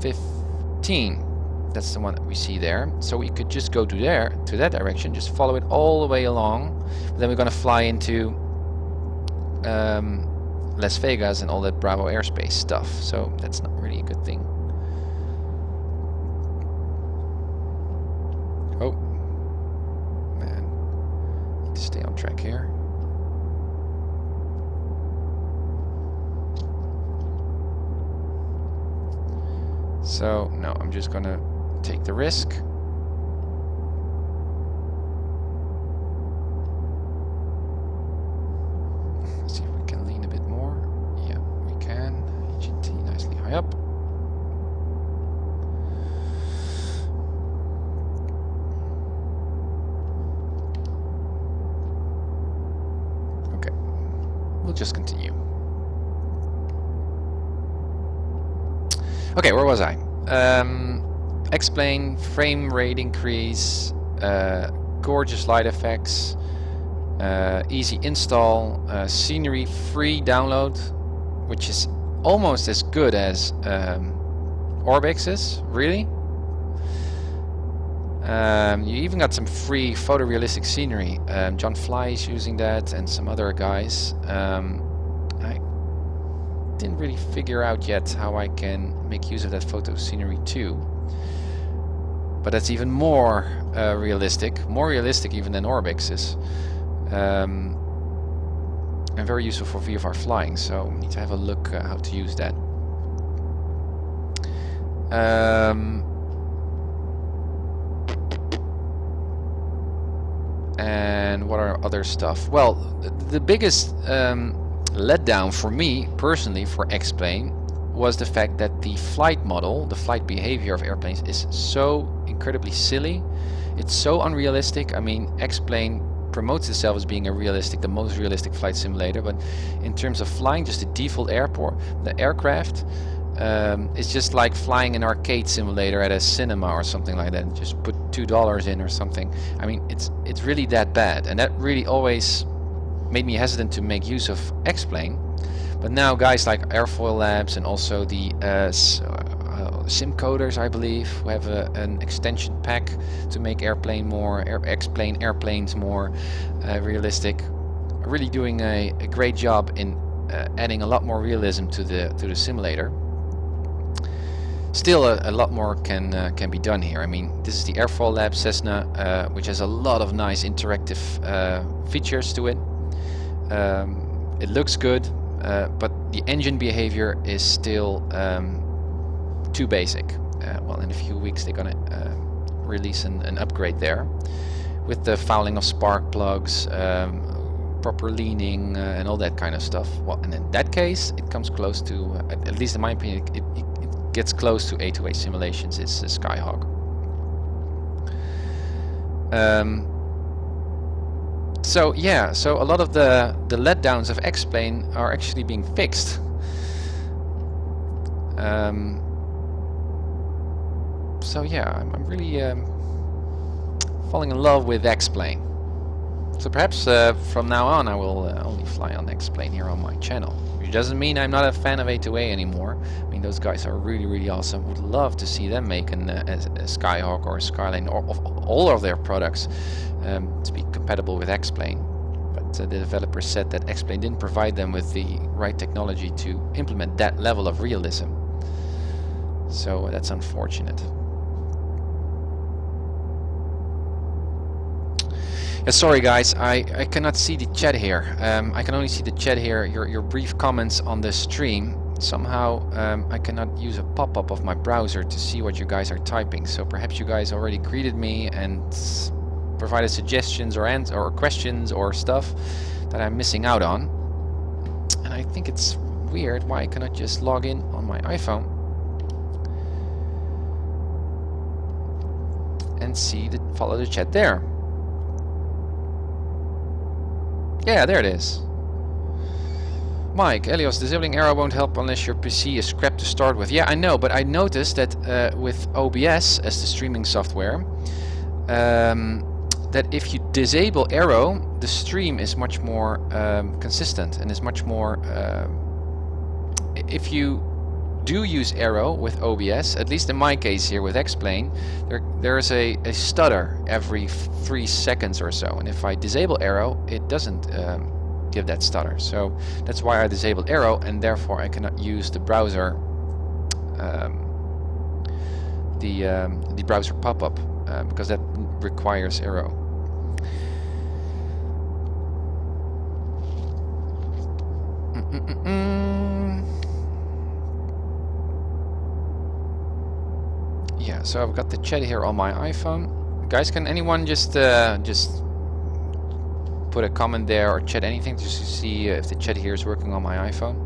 15. That's the one that we see there. So we could just go to there, to that direction, just follow it all the way along. Then we're going to fly into Las Vegas and all that Bravo airspace stuff. So that's not really a good thing. Oh, man, need to stay on track here. So no, I'm just gonna take the risk. Let's see if we can lean a bit more. Yeah, we can. HT nicely high up. Okay, we'll just continue. Okay, where was I? Explain frame rate increase, gorgeous light effects, easy install, scenery free download, which is almost as good as Orbx's, really. You even got some free photorealistic scenery. John Fly is using that, and some other guys. I didn't really figure out yet how I can make use of that photo scenery too. But that's even more realistic, more realistic even than Orbx's. And very useful for VFR flying, so we need to have a look how to use that. And what are other stuff? Well, the biggest letdown for me personally for X-Plane was the fact that the flight model, the flight behavior of airplanes is so incredibly silly. It's so unrealistic. I mean, X-Plane promotes itself as being the most realistic flight simulator, but in terms of flying, just the default the aircraft, it's just like flying an arcade simulator at a cinema or something like that. Just put $2 in or something. I mean, it's really that bad, and that really always made me hesitant to make use of X-Plane. But now guys like Airfoil Labs and also the sim coders, I believe, who have an extension pack to make X-Plane airplanes more realistic, are really doing a great job in adding a lot more realism to the simulator. Still, a lot more can be done here. I mean, this is the Airfoil Lab Cessna, which has a lot of nice interactive features to it. It looks good, but the engine behavior is still too basic. Well, in a few weeks they're gonna release an upgrade there with the fouling of spark plugs, proper leaning, and all that kind of stuff. Well, and in that case, it comes close to, at least in my opinion, it gets close to A2A simulations. It's a Skyhawk. So yeah, so a lot of the letdowns of X-Plane are actually being fixed. So yeah, I'm really falling in love with X-Plane. So perhaps from now on I will only fly on X-Plane here on my channel. Which doesn't mean I'm not a fan of A2A anymore. I mean, those guys are really awesome. Would love to see them make a Skyhawk or a Skyline or all of their products to be compatible with X-Plane. But the developers said that X-Plane didn't provide them with the right technology to implement that level of realism. So that's unfortunate. Yeah, sorry guys, I cannot see the chat here. I can only see the chat here, your brief comments on the stream. Somehow I cannot use a pop-up of my browser to see what you guys are typing. So perhaps you guys already greeted me and provided suggestions or questions or stuff that I'm missing out on. And I think it's weird why I cannot just log in on my iPhone and follow the chat there. Yeah, there it is. Mike, Elios, disabling Aero won't help unless your PC is scrapped to start with. Yeah, I know, but I noticed that with OBS as the streaming software, that if you disable Aero, the stream is much more consistent and is much more... if you do use Aero with OBS, at least in my case here with X-Plane, there is a stutter every 3 seconds or so, and if I disable Aero, it doesn't give that stutter. So that's why I disabled Aero, and therefore I cannot use the browser the browser pop-up because that requires Aero. Yeah, so I've got the chat here on my iPhone. Guys, can anyone just put a comment there or chat anything just to see if the chat here is working on my iPhone?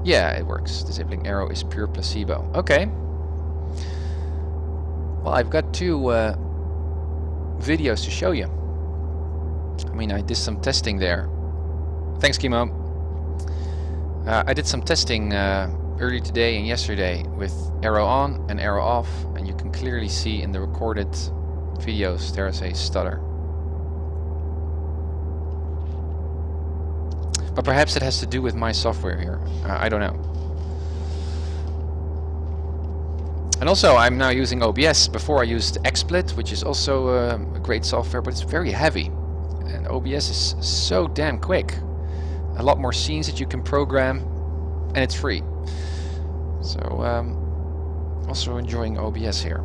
Yeah, it works. Disabling Aero is pure placebo. Okay. Well, I've got 2 videos to show you. I mean, I did some testing there. Thanks, Kimo. I did some testing earlier today and yesterday with Aero on and Aero off, and you can clearly see in the recorded videos there's a stutter. But perhaps it has to do with my software here. I don't know. And also I'm now using OBS. Before I used XSplit, which is also a great software, but it's very heavy. And OBS is so damn quick. A lot more scenes that you can program, and it's free. So also enjoying OBS here.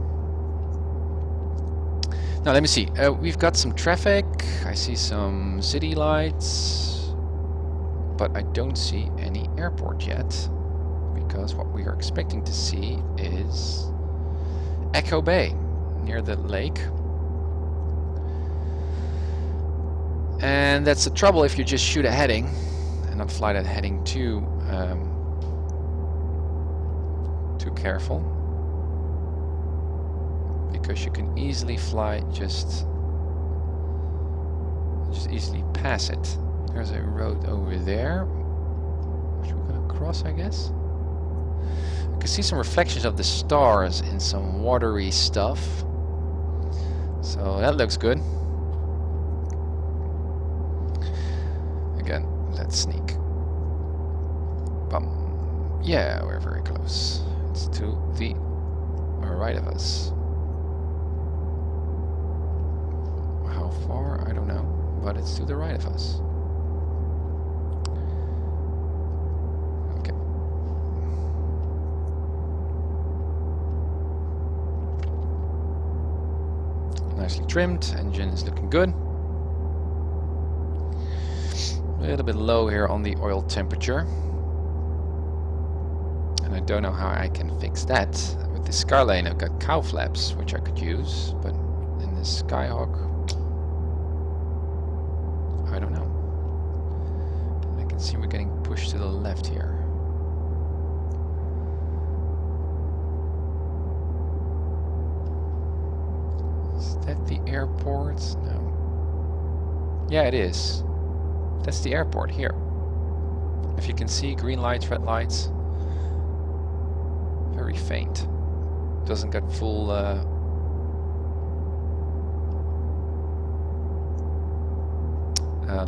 Now let me see. We've got some traffic. I see some city lights, but I don't see any airport yet, because what we are expecting to see is Echo Bay near the lake. And that's the trouble if you just shoot a heading and not fly that heading too careful, because you can easily fly just easily pass it. There's a road over there which we're gonna cross, I guess. I can see some reflections of the stars in some watery stuff, so that looks good. Again, let's sneak. Bum. Yeah, we're very close. It's to the right of us. How far? I don't know, but it's to the right of us. Okay. Nicely trimmed. Engine is looking good. A little bit low here on the oil temperature. And I don't know how I can fix that. With the Skyline I've got cow flaps, which I could use, but in the Skyhawk, I don't know. I can see we're getting pushed to the left here. Is that the airport? No. Yeah, it is. That's the airport here. If you can see, green lights, red lights. Very faint. Doesn't get full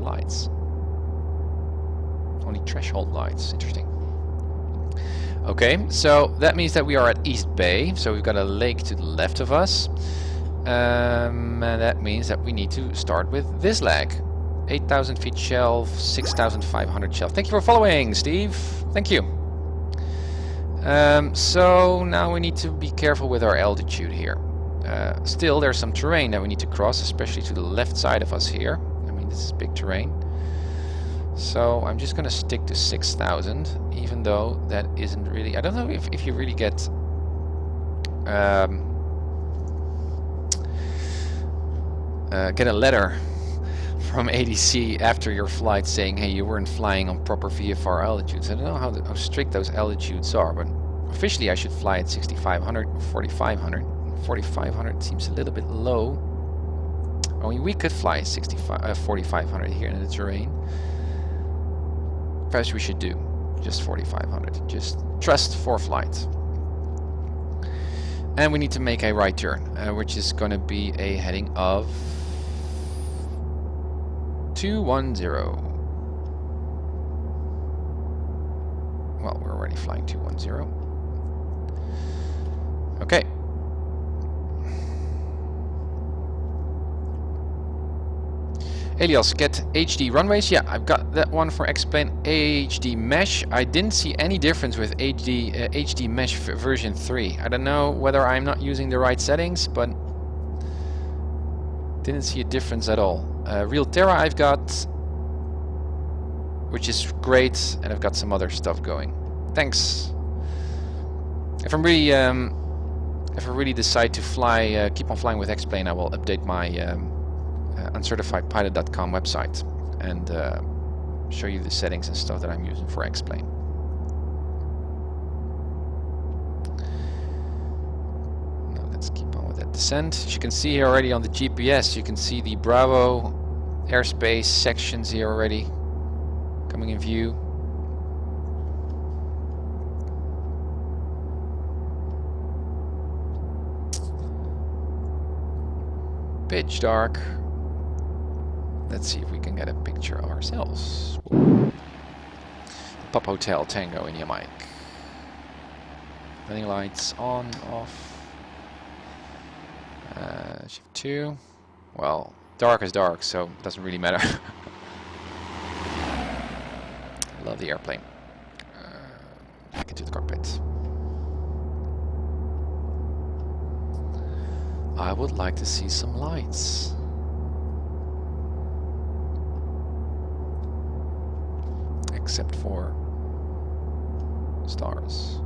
lights. Only threshold lights. Interesting. Okay, so that means that we are at East Bay. So we've got a lake to the left of us. And that means that we need to start with this leg. 8,000 feet shelf, 6,500 shelf. Thank you for following, Steve. Thank you. So now we need to be careful with our altitude here. Still, there's some terrain that we need to cross, especially to the left side of us here. I mean, this is big terrain. So I'm just going to stick to 6,000, even though that isn't really... I don't know if you really get... get a letter from ADC after your flight saying, hey, you weren't flying on proper VFR altitudes. I don't know how strict those altitudes are, but officially I should fly at 6,500 or 4,500. 4,500 seems a little bit low. I mean, we could fly 4,500 here in the terrain. Perhaps we should do just 4,500. Just trust for flight. And we need to make a right turn, which is going to be a heading of 210. Well, we're already flying 210. Okay. Elias, get HD runways. Yeah, I've got that one for X-Plane HD Mesh. I didn't see any difference with HD Mesh version 3. I don't know whether I'm not using the right settings, but didn't see a difference at all. Realterra I've got, which is great, and I've got some other stuff going. Thanks. If I'm really, if I really decide to fly, keep on flying with X-Plane, I will update my uncertifiedpilot.com website and show you the settings and stuff that I'm using for X-Plane. Now let's keep on with that descent. As you can see here already on the GPS, you can see the Bravo airspace sections here already coming in view. pitch dark. Let's see if we can get a picture of ourselves. Whoa. Pop Hotel Tango in your mic. Running lights on, off. Shift 2. Well, dark is dark, so it doesn't really matter. Love the airplane. Back into the cockpit. I would like to see some lights. Except for stars.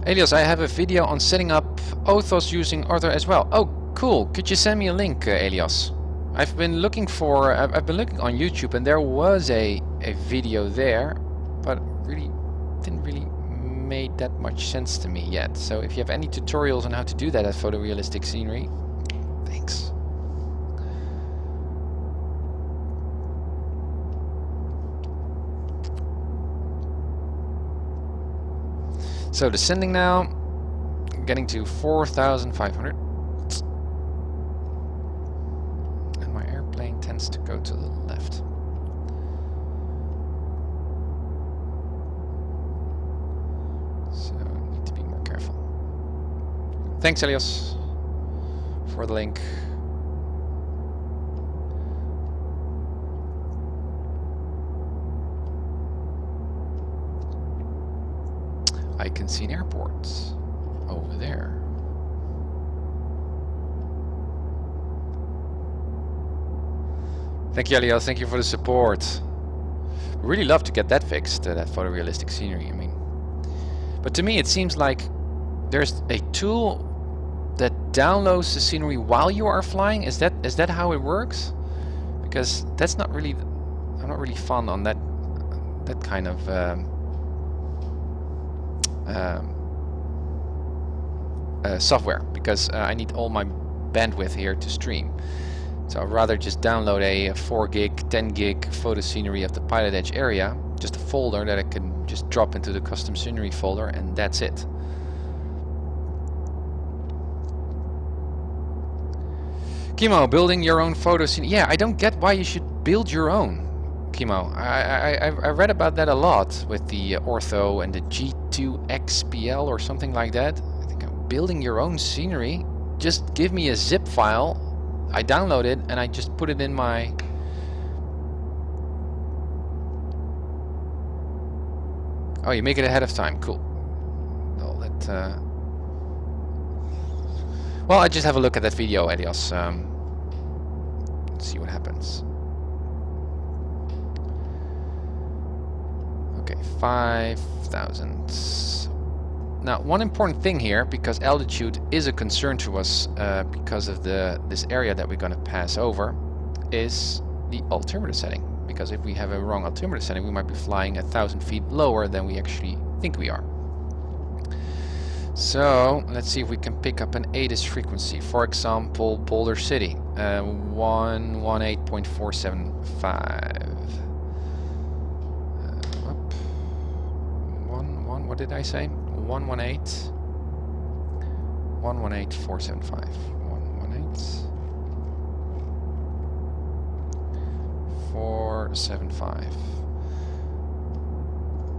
Elias, I have a video on setting up Othos using Rudder as well. Oh, cool. Could you send me a link, Elias? I've been looking on YouTube, and there was a video there, but didn't really made that much sense to me yet. So if you have any tutorials on how to do that as photorealistic scenery, thanks. So descending now, getting to 4,500. And my airplane tends to go to the left. So need to be more careful. Thanks, Elias, for the link. I can see an airport over there. Thank you, Elias. Thank you for the support. Really love to get that fixed, that photorealistic scenery. I mean, but to me it seems like there's a tool that downloads the scenery while you are flying. Is that how it works? Because that's not really. I'm not really fond on that kind of. Software, because I need all my bandwidth here to stream. So I'd rather just download a 4 gig, 10 gig photo scenery of the PilotEdge area, just a folder that I can just drop into the custom scenery folder, and that's it. Kimo, building your own photo scenery. Yeah, I don't get why you should build your own, Kimo. I read about that a lot with the Ortho and the G2XPL or something like that. I think I'm building your own scenery. Just give me a zip file. I download it and I just put it in my... Oh, you make it ahead of time. Cool. Well, well, I just have a look at that video, Elias. Let's see what happens. Okay, 5,000. Now, one important thing here, because altitude is a concern to us because of this area that we're going to pass over, is the altimeter setting. Because if we have a wrong altimeter setting, we might be flying 1,000 feet lower than we actually think we are. So let's see if we can pick up an ADIS frequency. For example, Boulder City, 118.475. What did I say? 118.475. 118.475.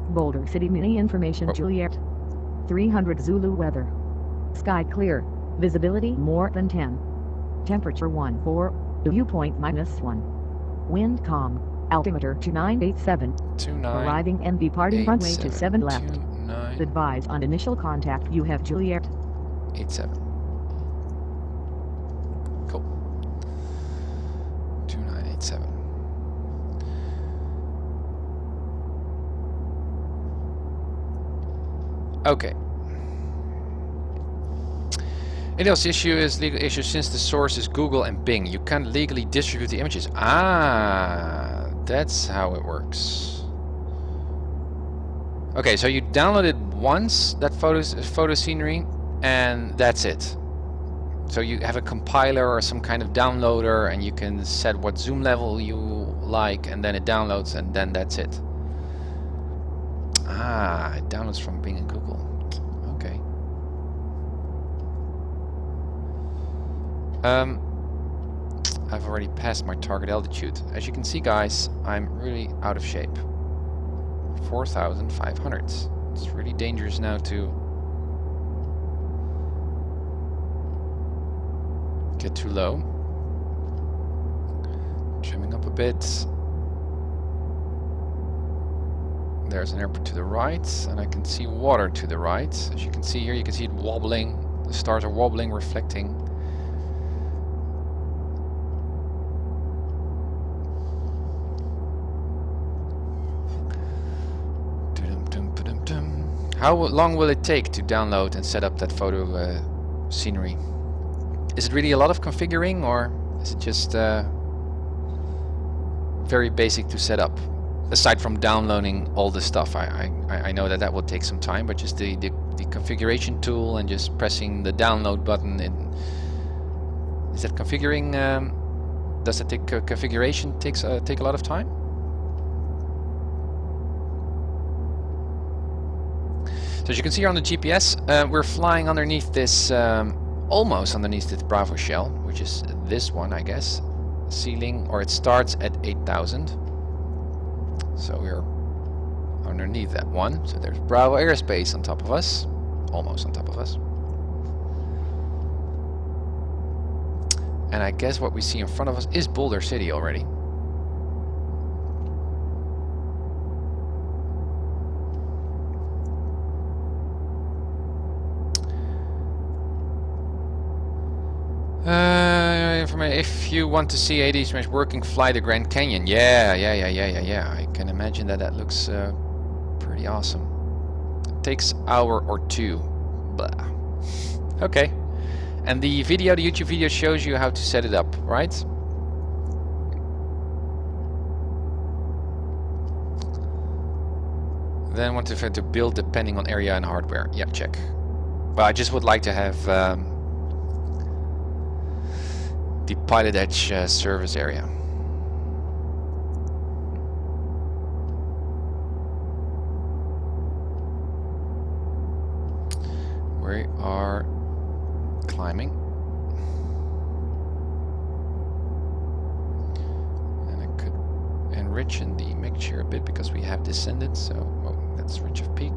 Boulder City Mini Information, Juliet. 300 Zulu weather. Sky clear. Visibility more than 10. Temperature 14. Dew point -1. Wind calm. Altimeter 2987. Arriving and departing runway 27 left. Advise on initial contact. You have Juliet. 87. Cool. 2987. Okay. Elias' issue is legal issue since the source is Google and Bing. You can't legally distribute the images. Ah, that's how it works. Okay, so you download it once, that photo scenery, and that's it. So you have a compiler or some kind of downloader, and you can set what zoom level you like, and then it downloads, and then that's it. Ah, it downloads from Bing and Google. Okay. I've already passed my target altitude. As you can see, guys, I'm really out of shape. 4,500. It's really dangerous now to get too low. Trimming up a bit. There's an airport to the right, and I can see water to the right. As you can see here, you can see it wobbling. The stars are wobbling, reflecting. How long will it take to download and set up that photo scenery? Is it really a lot of configuring, or is it just very basic to set up? Aside from downloading all the stuff, I know that will take some time, but just the configuration tool and just pressing the download button, is that configuring? Does it take configuration take a lot of time? So as you can see here on the GPS, we're flying underneath this, almost underneath this Bravo shell, which is this one, I guess. Ceiling, or it starts at 8,000. So we're underneath that one. So there's Bravo airspace on top of us, almost on top of us. And I guess what we see in front of us is Boulder City already. If you want to see AD Smash working, fly the Grand Canyon. Yeah. I can imagine that looks pretty awesome. It takes an hour or two. Blah. Okay. And the YouTube video shows you how to set it up, right? Then want to build depending on area and hardware. Yeah, check. But I just would like to have the PilotEdge service area. We are climbing. And I could enrich in the mixture a bit because we have descended, so that's ridge of peak.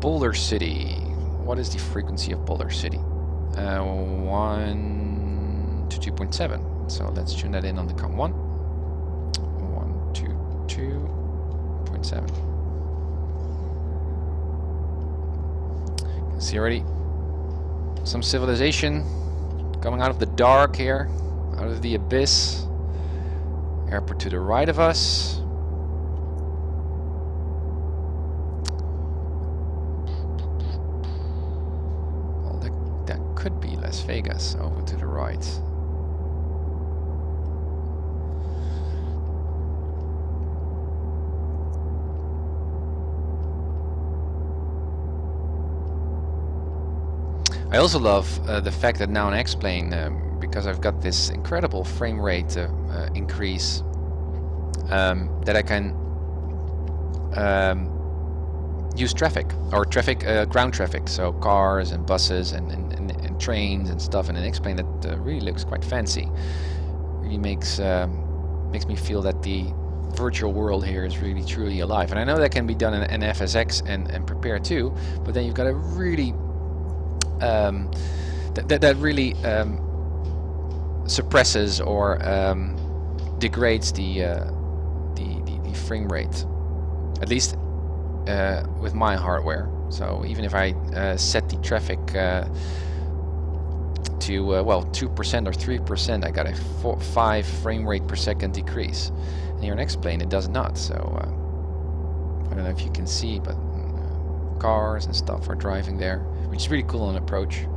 Boulder City. What is the frequency of Boulder City? 1 to 2.7. So let's tune that in on the COM 1. 1 to 2.7. You can see already some civilization coming out of the dark here, out of the abyss. Airport to the right of us. Could be Las Vegas over to the right. I also love the fact that now in X-Plane, because I've got this incredible frame rate increase, that I can use traffic, or ground traffic, so cars and buses and trains and stuff, and an X-Plane that really looks quite fancy. Really makes me feel that the virtual world here is really truly alive. And I know that can be done in FSX and Prepare too, but then you've got to really that really suppresses or degrades the frame rate, at least with my hardware. So even if I set the traffic to well 2% or 3%, I got a 5 frame rate per second decrease. And here in X-Plane it does not. So I don't know if you can see, but cars and stuff are driving there, which is really cool on approach.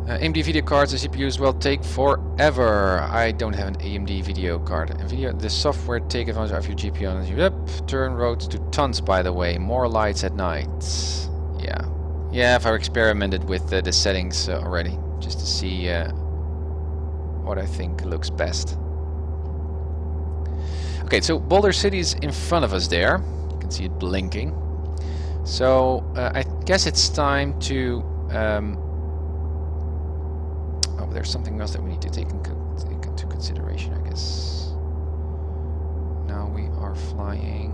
AMD video cards and CPUs will take forever. I don't have an AMD video card. NVIDIA, the software take advantage of your GPU and yep, turn roads to tons, by the way. More lights at night. Yeah, Yeah, I've experimented with the settings already, just to see what I think looks best. Okay, so Boulder City's in front of us there. You can see it blinking. So I guess it's time to... oh, but there's something else that we need to take into consideration, I guess. Now we are flying...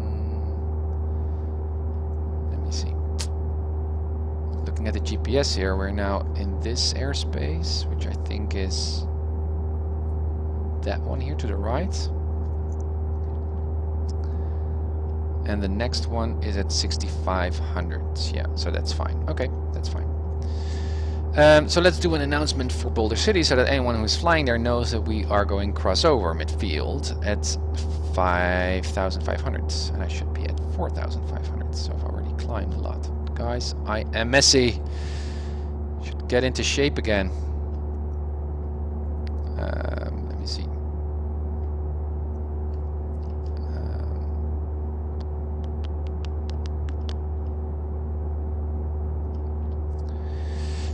Let me see. Looking at the GPS here, we're now in this airspace, which I think is that one here to the right. And the next one is at 6,500. Yeah, so that's fine. Okay, that's fine. So let's do an announcement for Boulder City so that anyone who's flying there knows that we are going crossover midfield at 5,500. And I should be at 4,500. So I've already climbed a lot. Guys, I am messy. Should get into shape again. Let me see.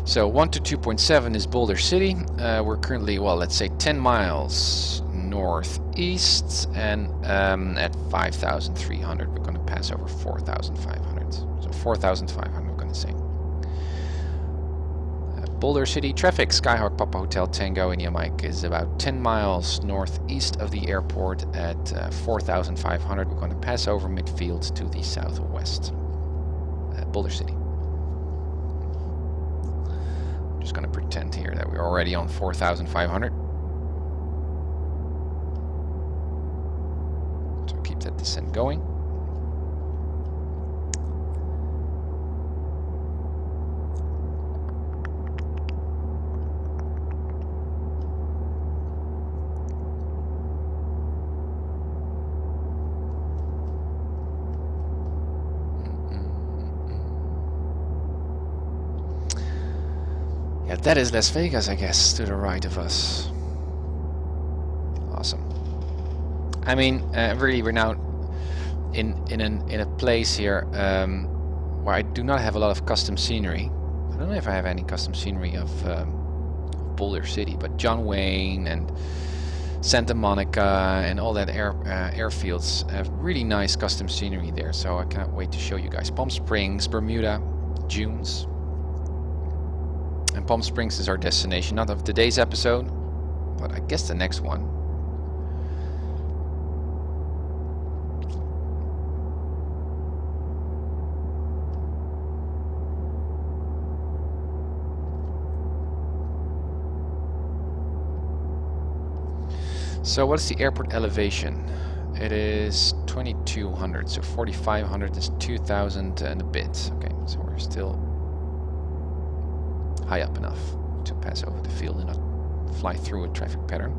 So 1 to 2.7 is Boulder City. We're currently, well, let's say 10 miles northeast, and at 5,300 we're going to pass over 4,500. So 4,500 we're going to say. Boulder City traffic, Skyhawk Papa Hotel Tango India Mike is about 10 miles northeast of the airport at 4,500. We're going to pass over midfield to the southwest. Boulder City. Just going to pretend here that we're already on 4,500. So keep that descent going. Yeah, that is Las Vegas, I guess, to the right of us. Awesome. I mean, really, we're now in a place here where I do not have a lot of custom scenery. I don't know if I have any custom scenery of Boulder City, but John Wayne and Santa Monica and all that airfields have really nice custom scenery there. So I can't wait to show you guys. Palm Springs, Bermuda, Dunes. And Palm Springs is our destination, not of today's episode, but I guess the next one. So what is the airport elevation? It is 2,200, so 4,500 is 2,000 and a bit. Okay, so we're still high up enough to pass over the field and not fly through a traffic pattern.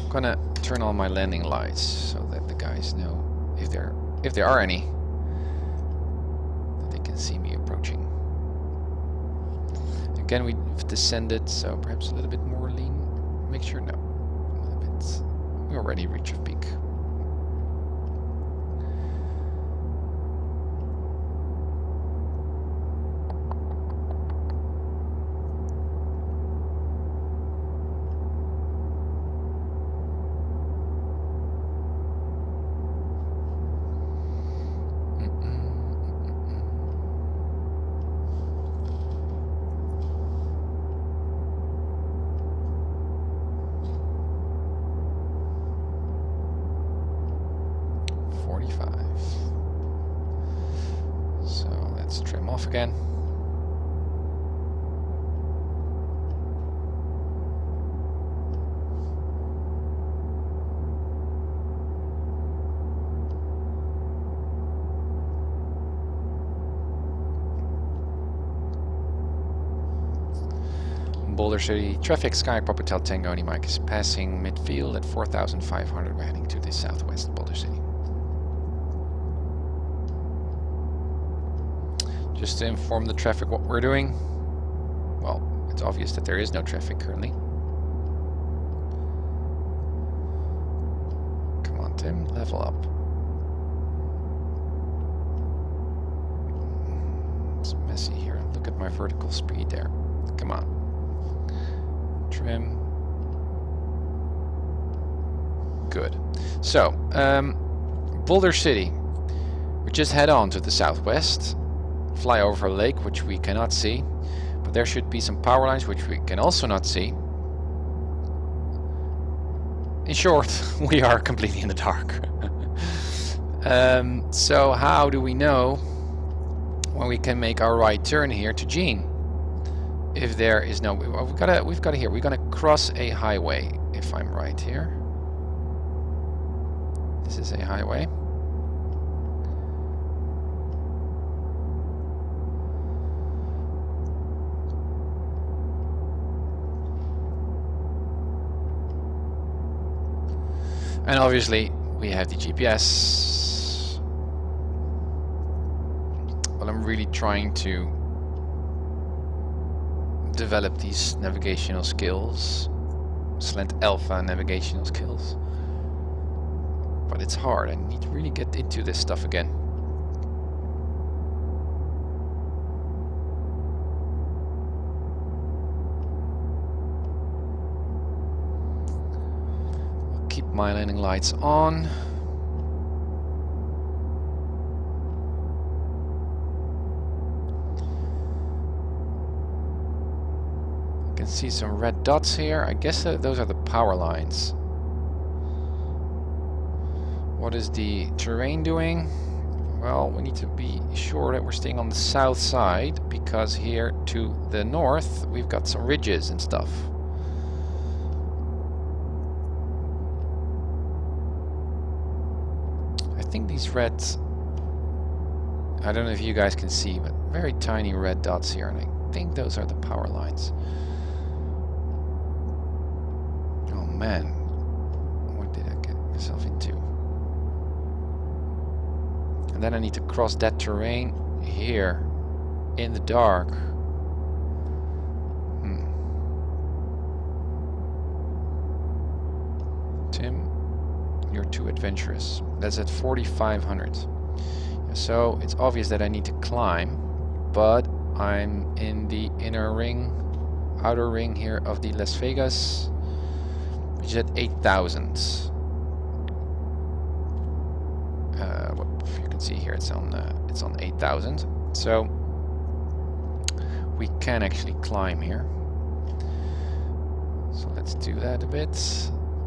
I'm gonna turn on my landing lights so that the guys know if there are any, that they can see me approaching. Again, we've descended, so perhaps a little bit more lean. Make sure, no, a little bit. We already reached a peak. So let's trim off again. Boulder City traffic, Sky Papa Hotel Tango India Mike is passing midfield at 4,500. We're heading to the southwest Boulder City. Just to inform the traffic what we're doing. Well, it's obvious that there is no traffic currently. Come on, Tim, level up. It's messy here. Look at my vertical speed there. Come on. Trim. Good. So, Boulder City. We just head on to the southwest, fly over a lake which we cannot see, but there should be some power lines which we can also not see. In short, we are completely in the dark. So how do we know when we can make our right turn here to Gene? If there is no, we've got to here. We're gonna cross a highway. If I'm right here, this is a highway. And obviously we have the GPS. Well, I'm really trying to develop these navigational skills, slant alpha navigational skills. But it's hard. I need to really get into this stuff again. Keep my landing lights on. I can see some red dots here. I guess those are the power lines. What is the terrain doing? Well, we need to be sure that we're staying on the south side, because here to the north we've got some ridges and stuff. I think these reds, I don't know if you guys can see, but very tiny red dots here, and I think those are the power lines. Oh man, what did I get myself into? And then I need to cross that terrain here in the dark. Tim, you're too adventurous. That's at 4,500. So it's obvious that I need to climb, but I'm in the inner ring, outer ring here of the Las Vegas, which is at 8,000. You can see here it's on 8,000. So we can actually climb here. So let's do that a bit.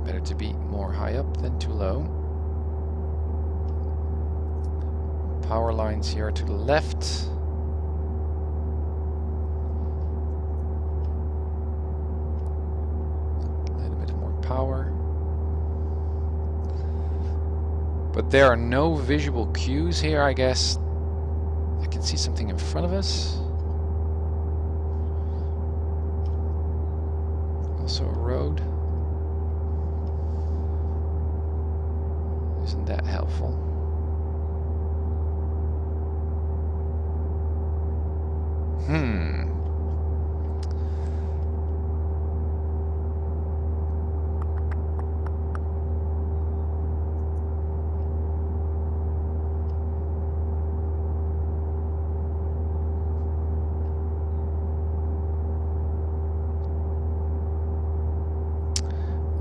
Better to be more high up than too low. Power lines here to the left. A little bit more power. But there are no visual cues here, I guess. I can see something in front of us. Also a road. Isn't that helpful?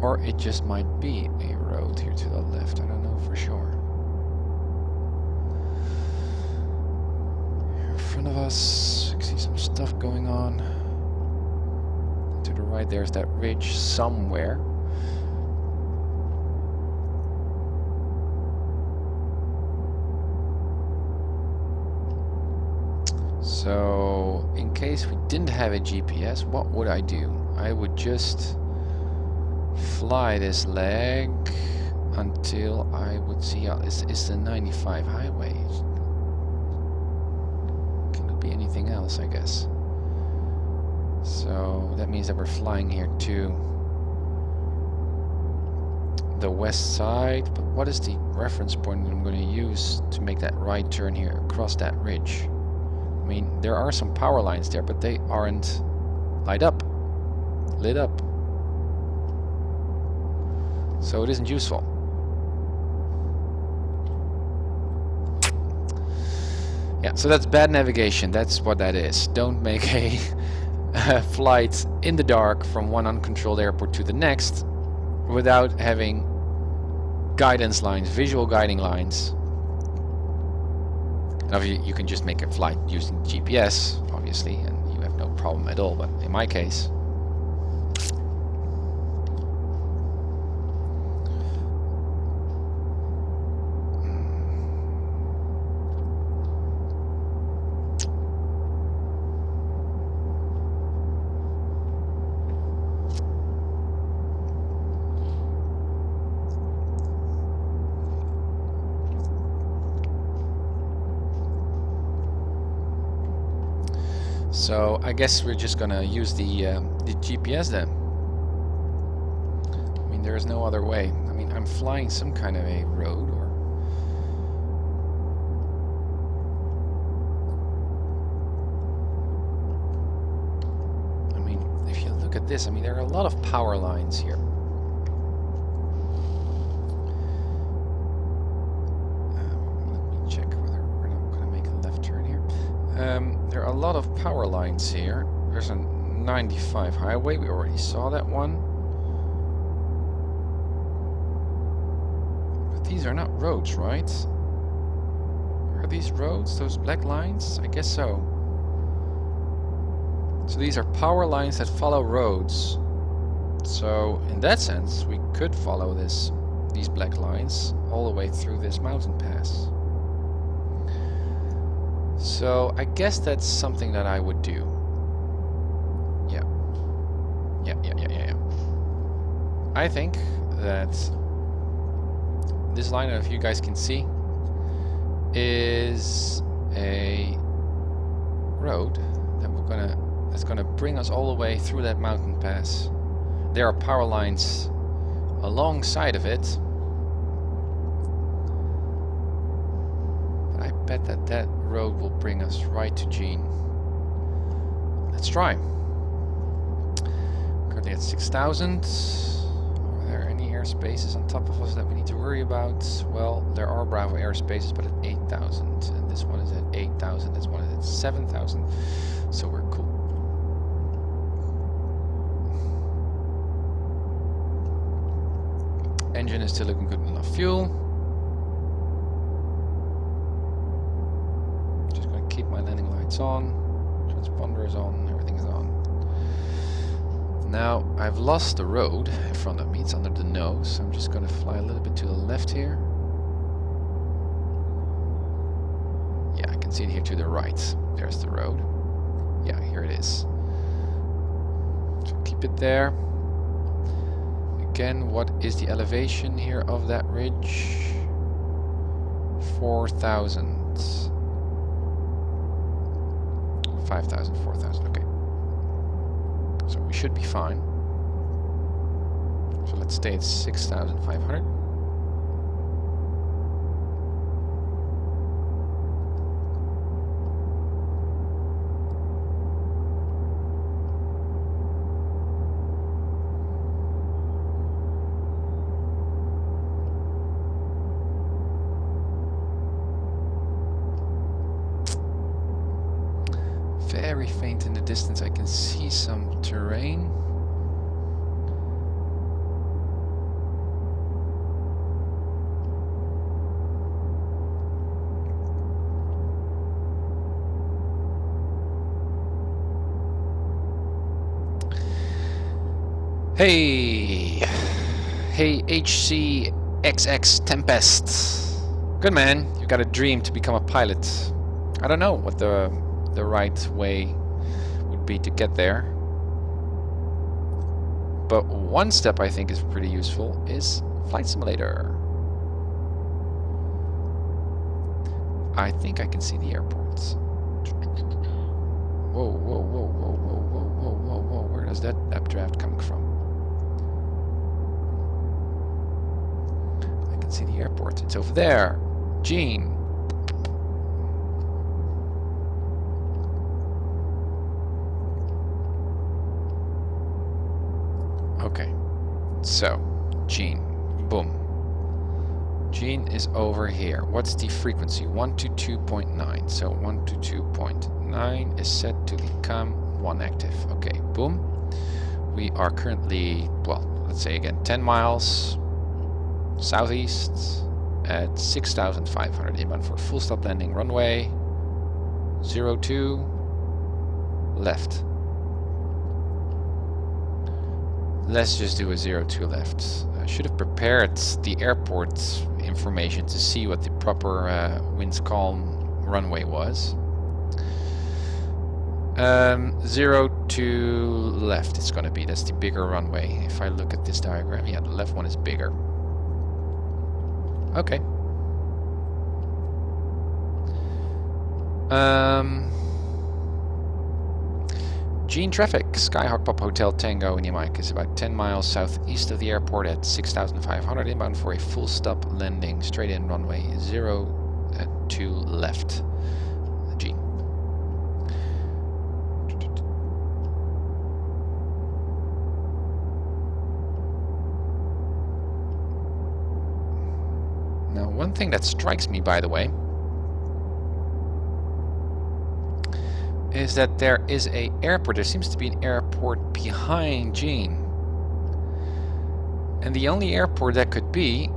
Or it just might be a road here to the left. I don't know for sure. Here in front of us, you can see some stuff going on. To the right, there's that ridge somewhere. So, in case we didn't have a GPS, what would I do? I would just fly this leg until I would see it's the 95 highway. Can it be anything else, I guess? So that means that we're flying here to the west side. But what is the reference point that I'm going to use to make that right turn here across that ridge? I mean, there are some power lines there, but they aren't lit up. So it isn't useful. Yeah, so that's bad navigation. That's what that is. Don't make a flight in the dark from one uncontrolled airport to the next without having guidance lines, visual guiding lines. Now you can just make a flight using GPS, obviously, and you have no problem at all, but in my case... So I guess we're just gonna use the GPS then. I mean, there is no other way. I mean, I'm flying some kind of a road, or I mean, if you look at this, I mean, there are a lot of power lines here. Let me check whether we're not gonna make a left turn here. There are a lot of power lines here. There's a 95 highway, we already saw that one. But these are not roads, right? Are these roads, those black lines? I guess so. So these are power lines that follow roads. So in that sense, we could follow these black lines all the way through this mountain pass. So I guess that's something that I would do. Yeah. Yeah. I think that this line, if you guys can see, is a road that that's gonna bring us all the way through that mountain pass. There are power lines alongside of it. But I bet that road will bring us right to Gene. Let's try. Currently at 6,000. Are there any airspaces on top of us that we need to worry about? Well, there are Bravo airspaces, but at 8,000. And this one is at 8,000. This one is at 7,000. So we're cool. Engine is still looking good, enough fuel. Keep my landing lights on, transponder is on, everything is on. Now I've lost the road in front of me, it's under the nose, so I'm just going to fly a little bit to the left here. Yeah, I can see it here to the right. There's the road. Yeah, here it is. So keep it there. Again, what is the elevation here of that ridge? 4,000. 5,000, 4,000, okay. So we should be fine. So let's stay at 6,500. Very faint in the distance, I can see some terrain. Hey HCXX Tempest. Good man, you've got a dream to become a pilot. I don't know what the right way would be to get there. But one step I think is pretty useful is Flight Simulator. I think I can see the airports. Whoa, whoa, whoa, whoa, whoa, whoa, whoa, whoa, whoa. Where does that updraft coming from? I can see the airport. It's over there. Gene. Okay, so Gene, boom. Gene is over here. What's the frequency? 122.9. So 122.9 is set to become 1 active. Okay, boom. We are currently, well, let's say again, 10 miles southeast at 6,500 inbound for full stop landing. Runway 02 left. Let's just do a 02 left. I should have prepared the airport information to see what the proper winds calm runway was. 02 left it's going to be. That's the bigger runway. If I look at this diagram, yeah, the left one is bigger. Okay. Gene traffic, Skyhawk Pop Hotel Tango in Yoke is about 10 miles southeast of the airport at 6,500 inbound for a full stop landing, straight in runway 02 left. Gene. Now, one thing that strikes me, by the way, is that there is a airport. There seems to be an airport behind Gene. And the only airport that could be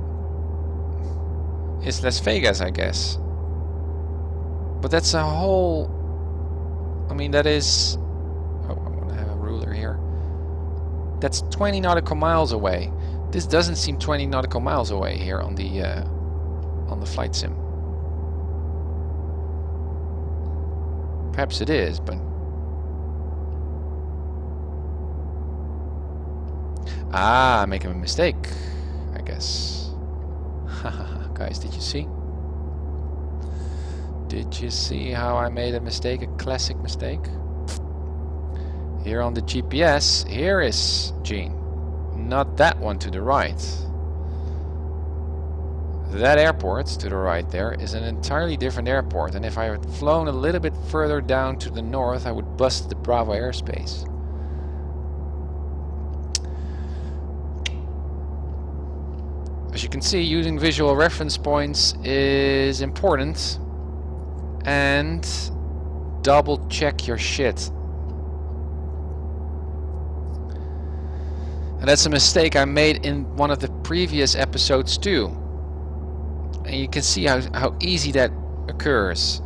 is Las Vegas, I guess. But that's a whole... I mean, that is... Oh, I want to have a ruler here. That's 20 nautical miles away. This doesn't seem 20 nautical miles away here on the flight sim. Perhaps it is, but... Ah, I'm making a mistake, I guess. Guys, did you see? Did you see how I made a mistake, a classic mistake? Here on the GPS, here is Gene. Not that one to the right. That airport to the right there is an entirely different airport, and if I had flown a little bit further down to the north, I would bust the Bravo airspace. As you can see, using visual reference points is important, and double check your shit. And that's a mistake I made in one of the previous episodes too. And you can see how easy that occurs.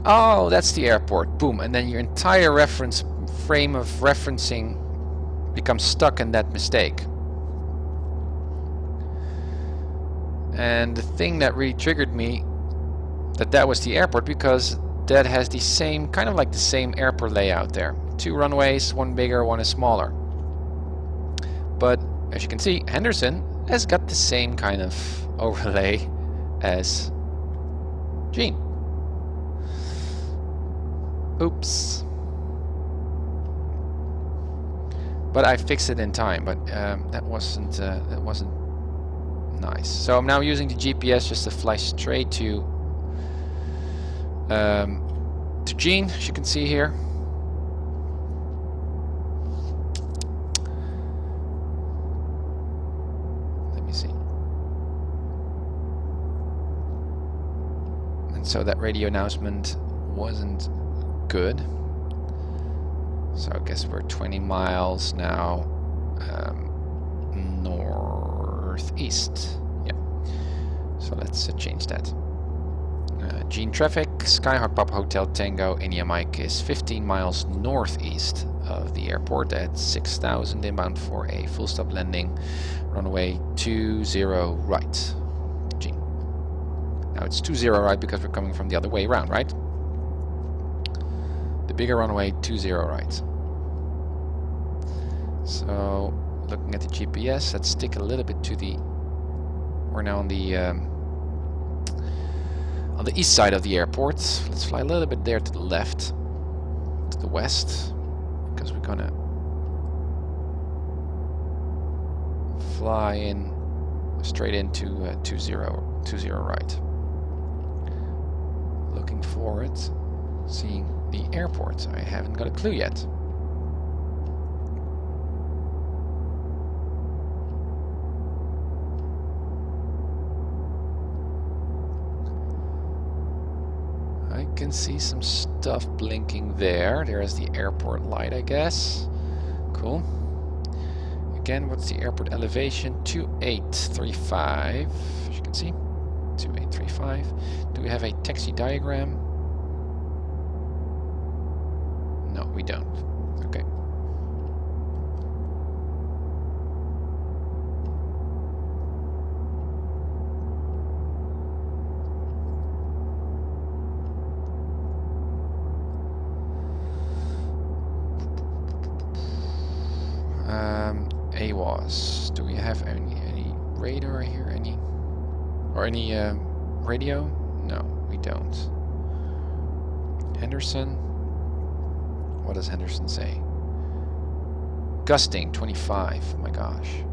Oh, that's the airport. Boom. And then your entire reference frame of referencing becomes stuck in that mistake. And the thing that really triggered me that was the airport, because that has the same, kind of like the same airport layout there. 2 runways, one bigger, one is smaller. But as you can see, Henderson has got the same kind of overlay as Gene. Oops. But I fixed it in time, but that wasn't nice. So I'm now using the GPS just to fly straight to Gene, as you can see here. So that radio announcement wasn't good. So I guess we're 20 miles now northeast. Yeah. So let's change that. Gene traffic, Skyhawk Pop Hotel Tango in Yoke is 15 miles northeast of the airport at 6,000 inbound for a full stop landing. Runway 20 right. Now it's 20 right because we're coming from the other way around, right? The bigger runway 20 right. So looking at the GPS, let's stick a little bit to the... We're now on the east side of the airport. Let's fly a little bit there to the left, to the west, because we're gonna fly in straight into 20 right. Looking forward, seeing the airport. I haven't got a clue yet. can see some stuff blinking there. There's the airport light, I guess. Cool. Again, what's the airport elevation? 2835, as you can see. 2835. Do we have a taxi diagram? No, we don't. Okay. AWAS. Do we have any radar here? Any radio? No, we don't. Henderson. What does Henderson say? Gusting 25. Oh my gosh.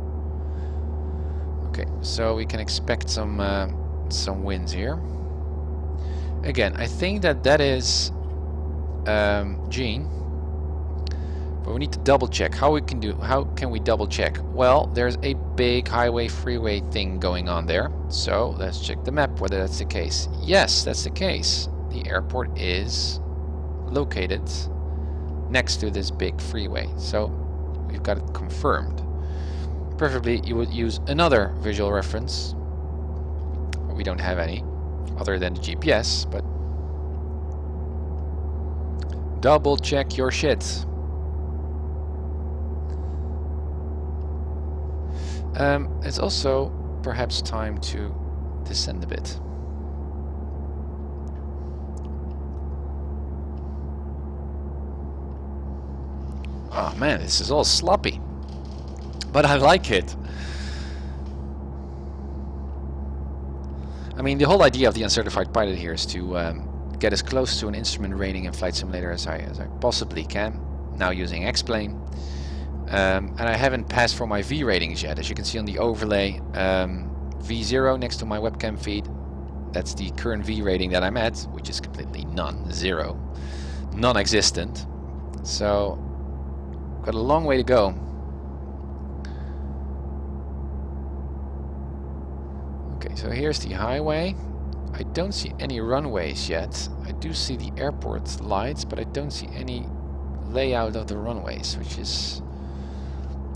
Okay, so we can expect some winds here. Again, I think that is Gene. But we need to double check. How can we double check? Well, there's a big highway freeway thing going on there. So let's check the map whether that's the case. Yes, that's the case. The airport is located next to this big freeway. So we've got it confirmed. Preferably you would use another visual reference. We don't have any other than the GPS, but double check your shit. It's also perhaps time to descend a bit. Oh man, this is all sloppy, but I like it. I mean, the whole idea of the uncertified pilot here is to get as close to an instrument rating in Flight Simulator as I possibly can, now using X-Plane. And I haven't passed for my V ratings yet. As you can see on the overlay, V0 next to my webcam feed, that's the current V rating that I'm at, which is completely none, zero, non-existent. So, got a long way to go. Okay, so here's the highway. I don't see any runways yet. I do see the airport lights, but I don't see any layout of the runways, which is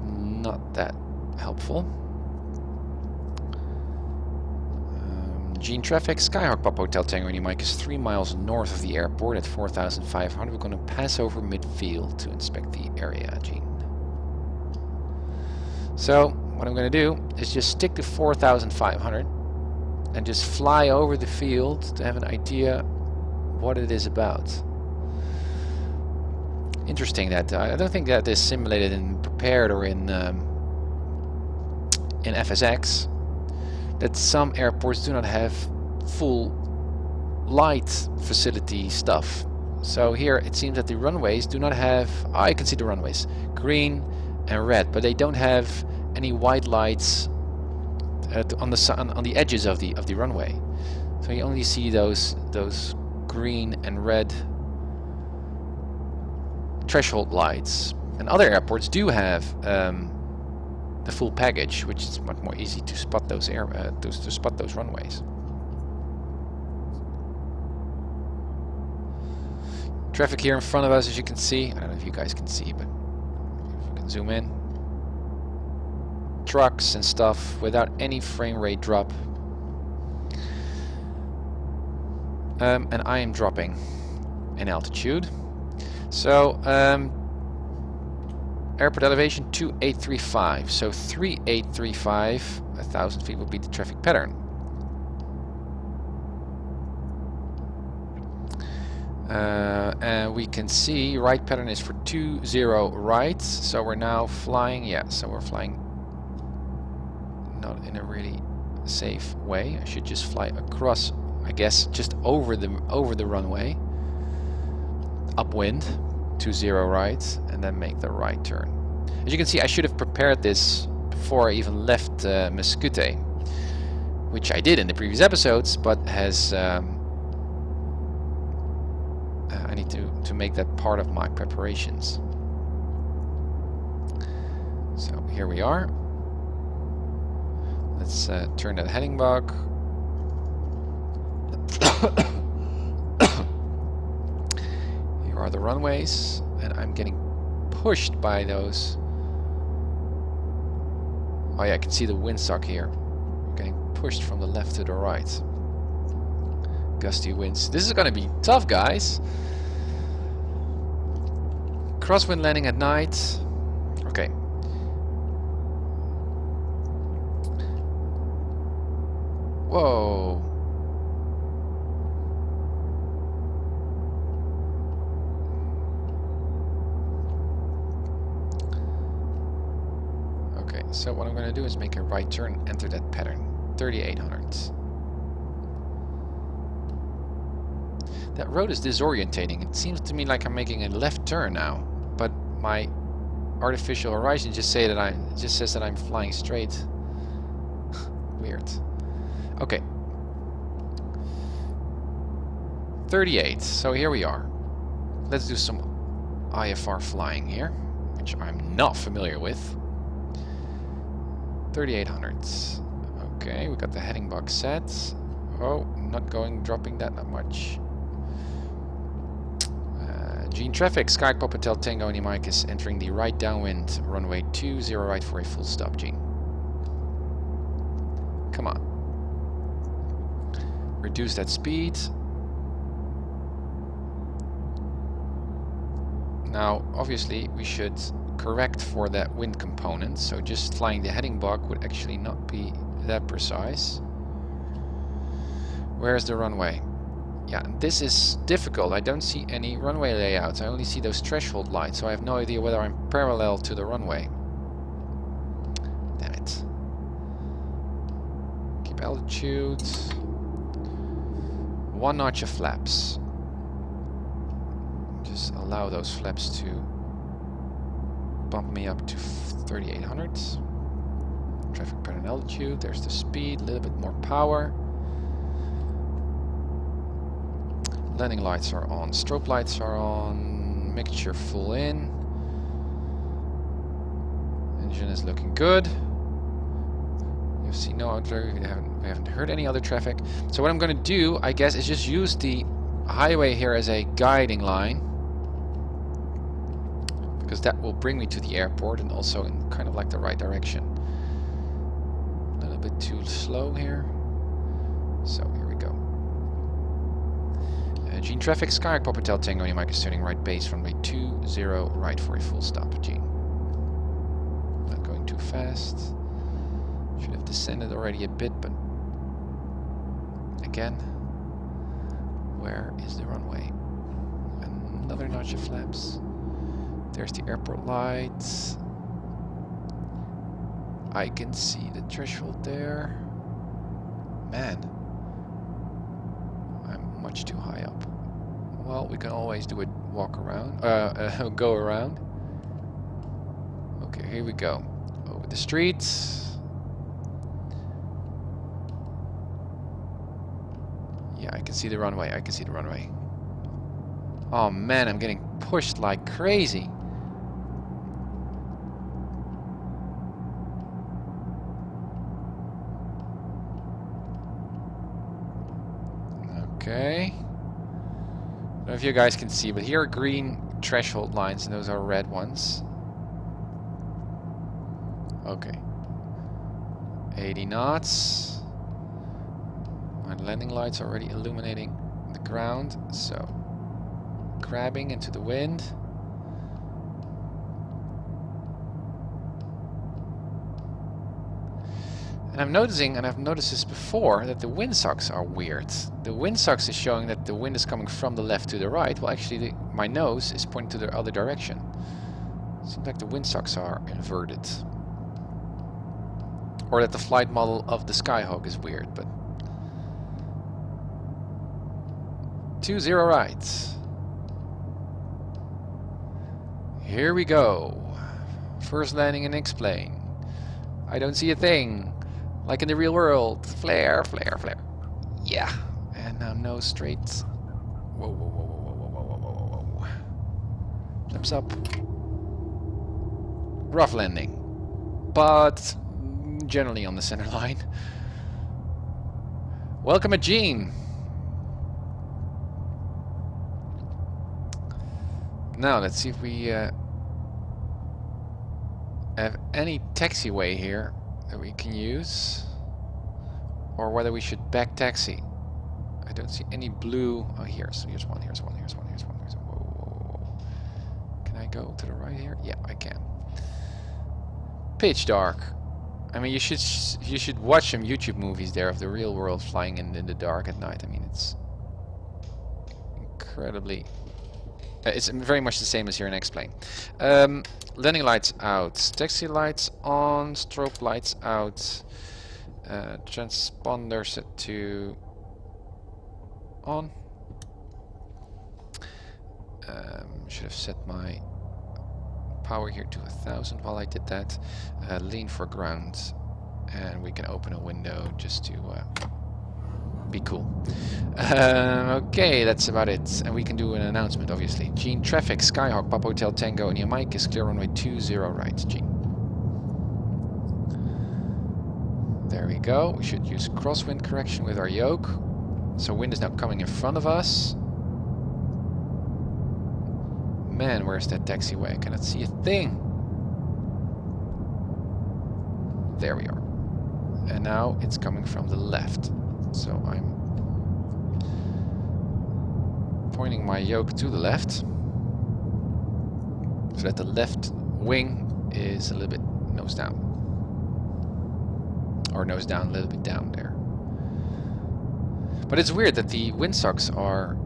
not that helpful. Gene traffic, Skyhawk Pop Hotel Tango Indy Mike is 3 miles north of the airport at 4,500. We're going to pass over midfield to inspect the area, Gene. So what I'm going to do is just stick to 4,500 and just fly over the field to have an idea what it is about. Interesting that I don't think that is simulated in Prepared or in FSX, that some airports do not have full light facility stuff. So here it seems that the runways do not have, I can see the runways, green and red, but they don't have any white lights on the edges of the runway. So you only see those green and red threshold lights. And other airports do have the full package, which is much more easy to spot those those runways. Traffic here in front of us, as you can see. I don't know if you guys can see, but if we can zoom in. Trucks and stuff without any frame rate drop. And I am dropping in altitude. So, airport elevation 2835. So 3835, 1,000 feet would be the traffic pattern. And we can see right pattern is for 20 right. So we're now flying, yeah, so we're flying not in a really safe way. I should just fly across, I guess, just over the runway. Upwind, 20 right, and then make the right turn. As you can see, I should have prepared this before I even left Mesquite, which I did in the previous episodes, but has I need to make that part of my preparations. So here we are. Let's turn that heading bug. are the runways, and I'm getting pushed by those. Oh yeah, I can see the windsock here. I'm getting pushed from the left to the right. Gusty winds. This is gonna be tough, guys. Crosswind landing at night. Okay. Whoa. Okay, so what I'm going to do is make a right turn, enter that pattern. 3800. That road is disorientating. It seems to me like I'm making a left turn now, but my artificial horizon just says that I'm flying straight. Weird. Okay. 38. So here we are. Let's do some IFR flying here, which I'm not familiar with. 3800. Okay, we got the heading box set. Oh, not dropping that much. Gene traffic, Sky Pop Hotel Tango and iMac is entering the right downwind, runway 20 right for a full stop, Gene. Come on. Reduce that speed. Now, obviously, we should correct for that wind component, so just flying the heading block would actually not be that precise. Where's the runway? Yeah, this is difficult. I don't see any runway layouts. I only see those threshold lights, so I have no idea whether I'm parallel to the runway. Damn it. Keep altitude. 1 notch of flaps. Just allow those flaps to bump me up to 3800. Traffic pattern altitude. There's the speed, a little bit more power. Landing lights are on, strobe lights are on, mixture full in. Engine is looking good. You see no other, we haven't heard any other traffic. So what I'm going to do, I guess, is just use the highway here as a guiding line, because that will bring me to the airport and also in kind of like the right direction. A little bit too slow here. So here we go. Gene traffic, Sky Pop Hotel Tango, your mic is turning right base runway 20 right for a full stop, Gene. Not going too fast. Should have descended already a bit, but again, where is the runway? Another notch of flaps. There's the airport lights. I can see the threshold there. Man, I'm much too high up. Well, we can always do a walk around, go around. Okay, here we go. Over the streets. Yeah, I can see the runway. I can see the runway. Oh man, I'm getting pushed like crazy. Okay. I don't know if you guys can see, but here are green threshold lines and those are red ones. Okay. 80 knots. My landing lights are already illuminating the ground, so grabbing into the wind. And I'm noticing, and I've noticed this before, that the windsocks are weird. The windsocks is showing that the wind is coming from the left to the right. Well, actually, my nose is pointing to the other direction. Seems like the windsocks are inverted. Or that the flight model of the Skyhawk is weird, but 20 right. Here we go. First landing and explain. I don't see a thing. Like in the real world. Flare, flare, flare. Yeah. And now nose straight. Whoa, whoa, whoa, whoa, whoa, whoa, whoa, whoa, whoa. Flaps up. Rough landing. But generally on the center line. Welcome, Gene. Now let's see if we have any taxiway here that we can use, or whether we should back taxi. I don't see any blue. Oh, here's one. Here's one. Here's one. Here's one. Whoa, whoa, whoa. Can I go to the right here? Yeah, I can. Pitch dark. I mean, you should watch some YouTube movies there of the real world flying in the dark at night. I mean, it's incredibly. It's very much the same as here in X-Plane. Landing lights out, taxi lights on, strobe lights out, transponder set to on. Should have set my power here to 1000 while I did that. Lean for ground, and we can open a window just to be cool. Okay, that's about it. And we can do an announcement, obviously. Gene, traffic, Skyhawk, Papa Hotel Tango, and your mic is clear runway 20 right, Gene. There we go. We should use crosswind correction with our yoke. So wind is now coming in front of us. Man, where's that taxiway? I cannot see a thing. There we are. And now it's coming from the left. So I'm pointing my yoke to the left, so that the left wing is a little bit nose down. Or nose down, a little bit down there. But it's weird that the windsocks are,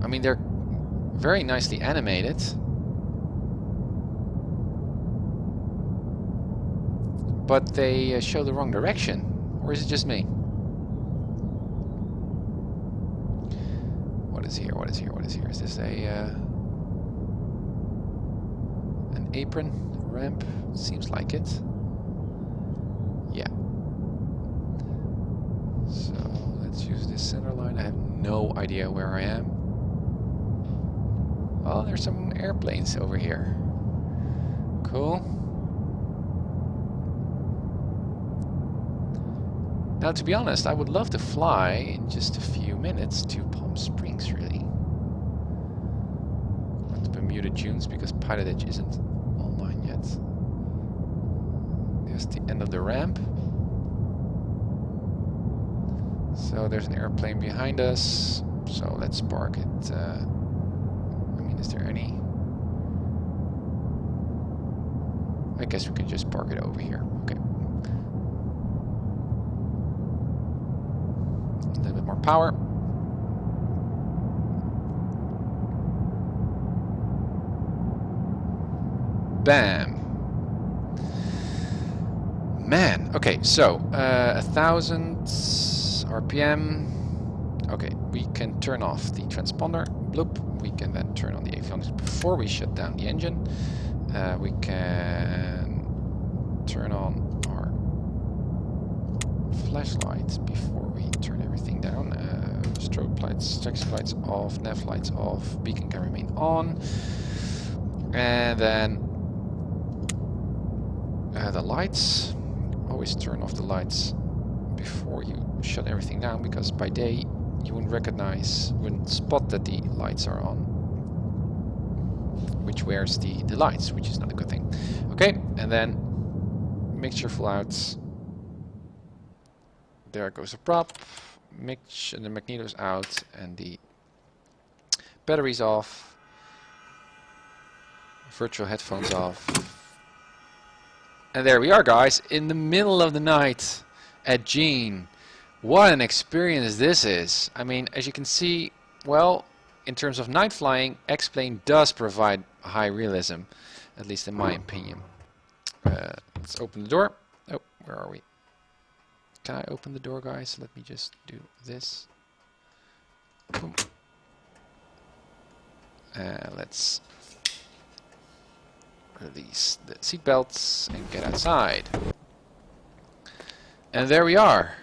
I mean, they're very nicely animated, but they show the wrong direction. Or is it just me? What is here? What is here? What is here? Is this a an apron ramp? Seems like it. Yeah. So let's use this center line. I have no idea where I am. Oh, there's some airplanes over here. Cool. Now, to be honest, I would love to fly in just a few minutes to Palm Springs, really. Or to Bermuda Dunes, because PilotEdge isn't online yet. There's the end of the ramp. So there's an airplane behind us. So let's park it. I mean, is there any? I guess we could just park it over here. Okay. A little bit more power. Bam. Man. Okay, so 1000 RPM. Okay, we can turn off the transponder. Bloop. We can then turn on the avionics before we shut down the engine. We can turn on our flashlights before we turn everything down. Strobe lights, taxi lights off, nav lights off, beacon can remain on. And then the lights. Always turn off the lights before you shut everything down, because by day you wouldn't spot that the lights are on, which wears the lights, which is not a good thing. Okay, and then mixture full out. There goes the prop. The magneto's out and the battery's off. Virtual headphones off. And there we are, guys, in the middle of the night at Gene. What an experience this is. I mean, as you can see, well, in terms of night flying, X-Plane does provide high realism, at least in my opinion. Let's open the door. Oh, where are we? Can I open the door, guys? Let me just do this. Boom. Let's release the seatbelts and get outside. And there we are.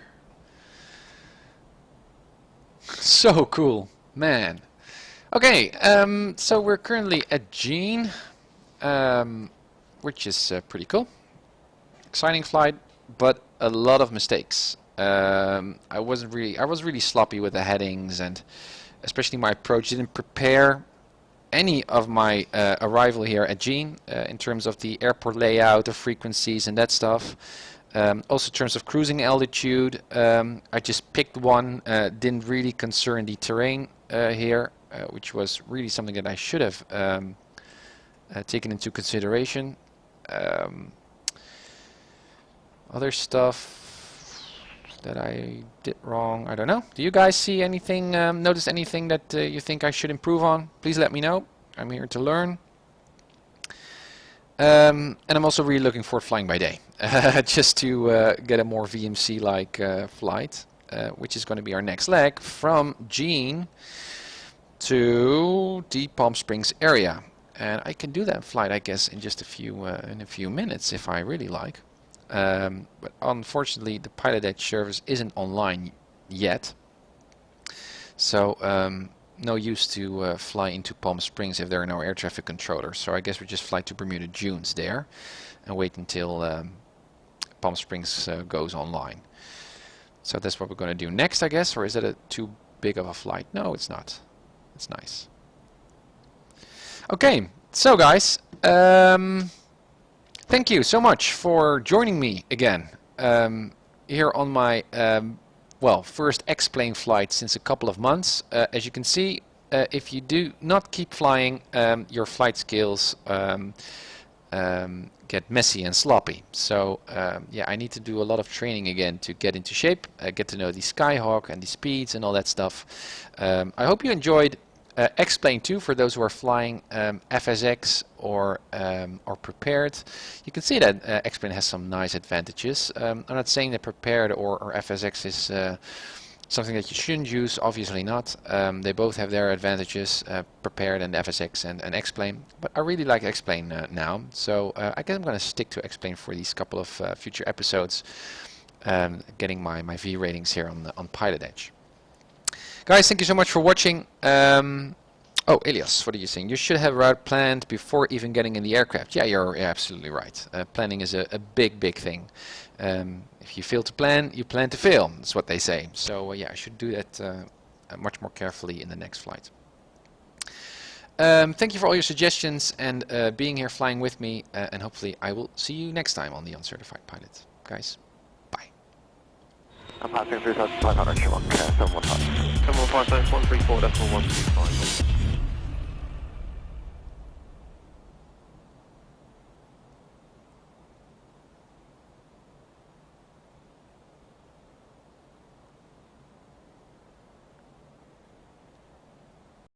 So cool, man. Okay, so we're currently at Gene, which is pretty cool. Exciting flight, but a lot of mistakes. I was really sloppy with the headings, and especially my approach didn't prepare any of my arrival here at Gene in terms of the airport layout, the frequencies and that stuff. Also in terms of cruising altitude, I just picked one, didn't really concern the terrain here, which was really something that I should have taken into consideration. Other stuff that I did wrong, I don't know. Do you guys see anything, notice anything that you think I should improve on? Please let me know. I'm here to learn. And I'm also really looking forward to flying by day, just to get a more VMC-like flight, which is going to be our next leg from Gene to the Palm Springs area. And I can do that flight, I guess, in just a few minutes if I really like. But unfortunately, the PilotEdge service isn't online yet, so no use to fly into Palm Springs if there are no air traffic controllers. So I guess we just fly to Bermuda Dunes there and wait until Palm Springs goes online. So that's what we're going to do next, I guess. Or is that too big of a flight? No, it's not. It's nice. Okay, so guys, thank you so much for joining me again here on my well, first X-plane flight since a couple of months. As you can see, if you do not keep flying, your flight skills get messy and sloppy. So yeah, I need to do a lot of training again to get into shape, get to know the Skyhawk and the speeds and all that stuff. I hope you enjoyed X-plane 2 for those who are flying FSX or prepared. You can see that X-plane has some nice advantages. I'm not saying that prepared or FSX is something that you shouldn't use, obviously not. They both have their advantages, prepared and FSX and X-plane. But I really like X-plane now, so I guess I'm going to stick to X-plane for these couple of future episodes, getting my V ratings here on PilotEdge. Guys, thank you so much for watching. Oh, Elias, what are you saying? You should have a route planned before even getting in the aircraft. Yeah, you're absolutely right. Planning is a big thing. If you fail to plan, you plan to fail. That's what they say. So yeah, I should do that much more carefully in the next flight. Thank you for all your suggestions and being here flying with me. And hopefully I will see you next time on the Uncertified Pilot. Guys, bye. I'm passing through 500, 715, 134.125.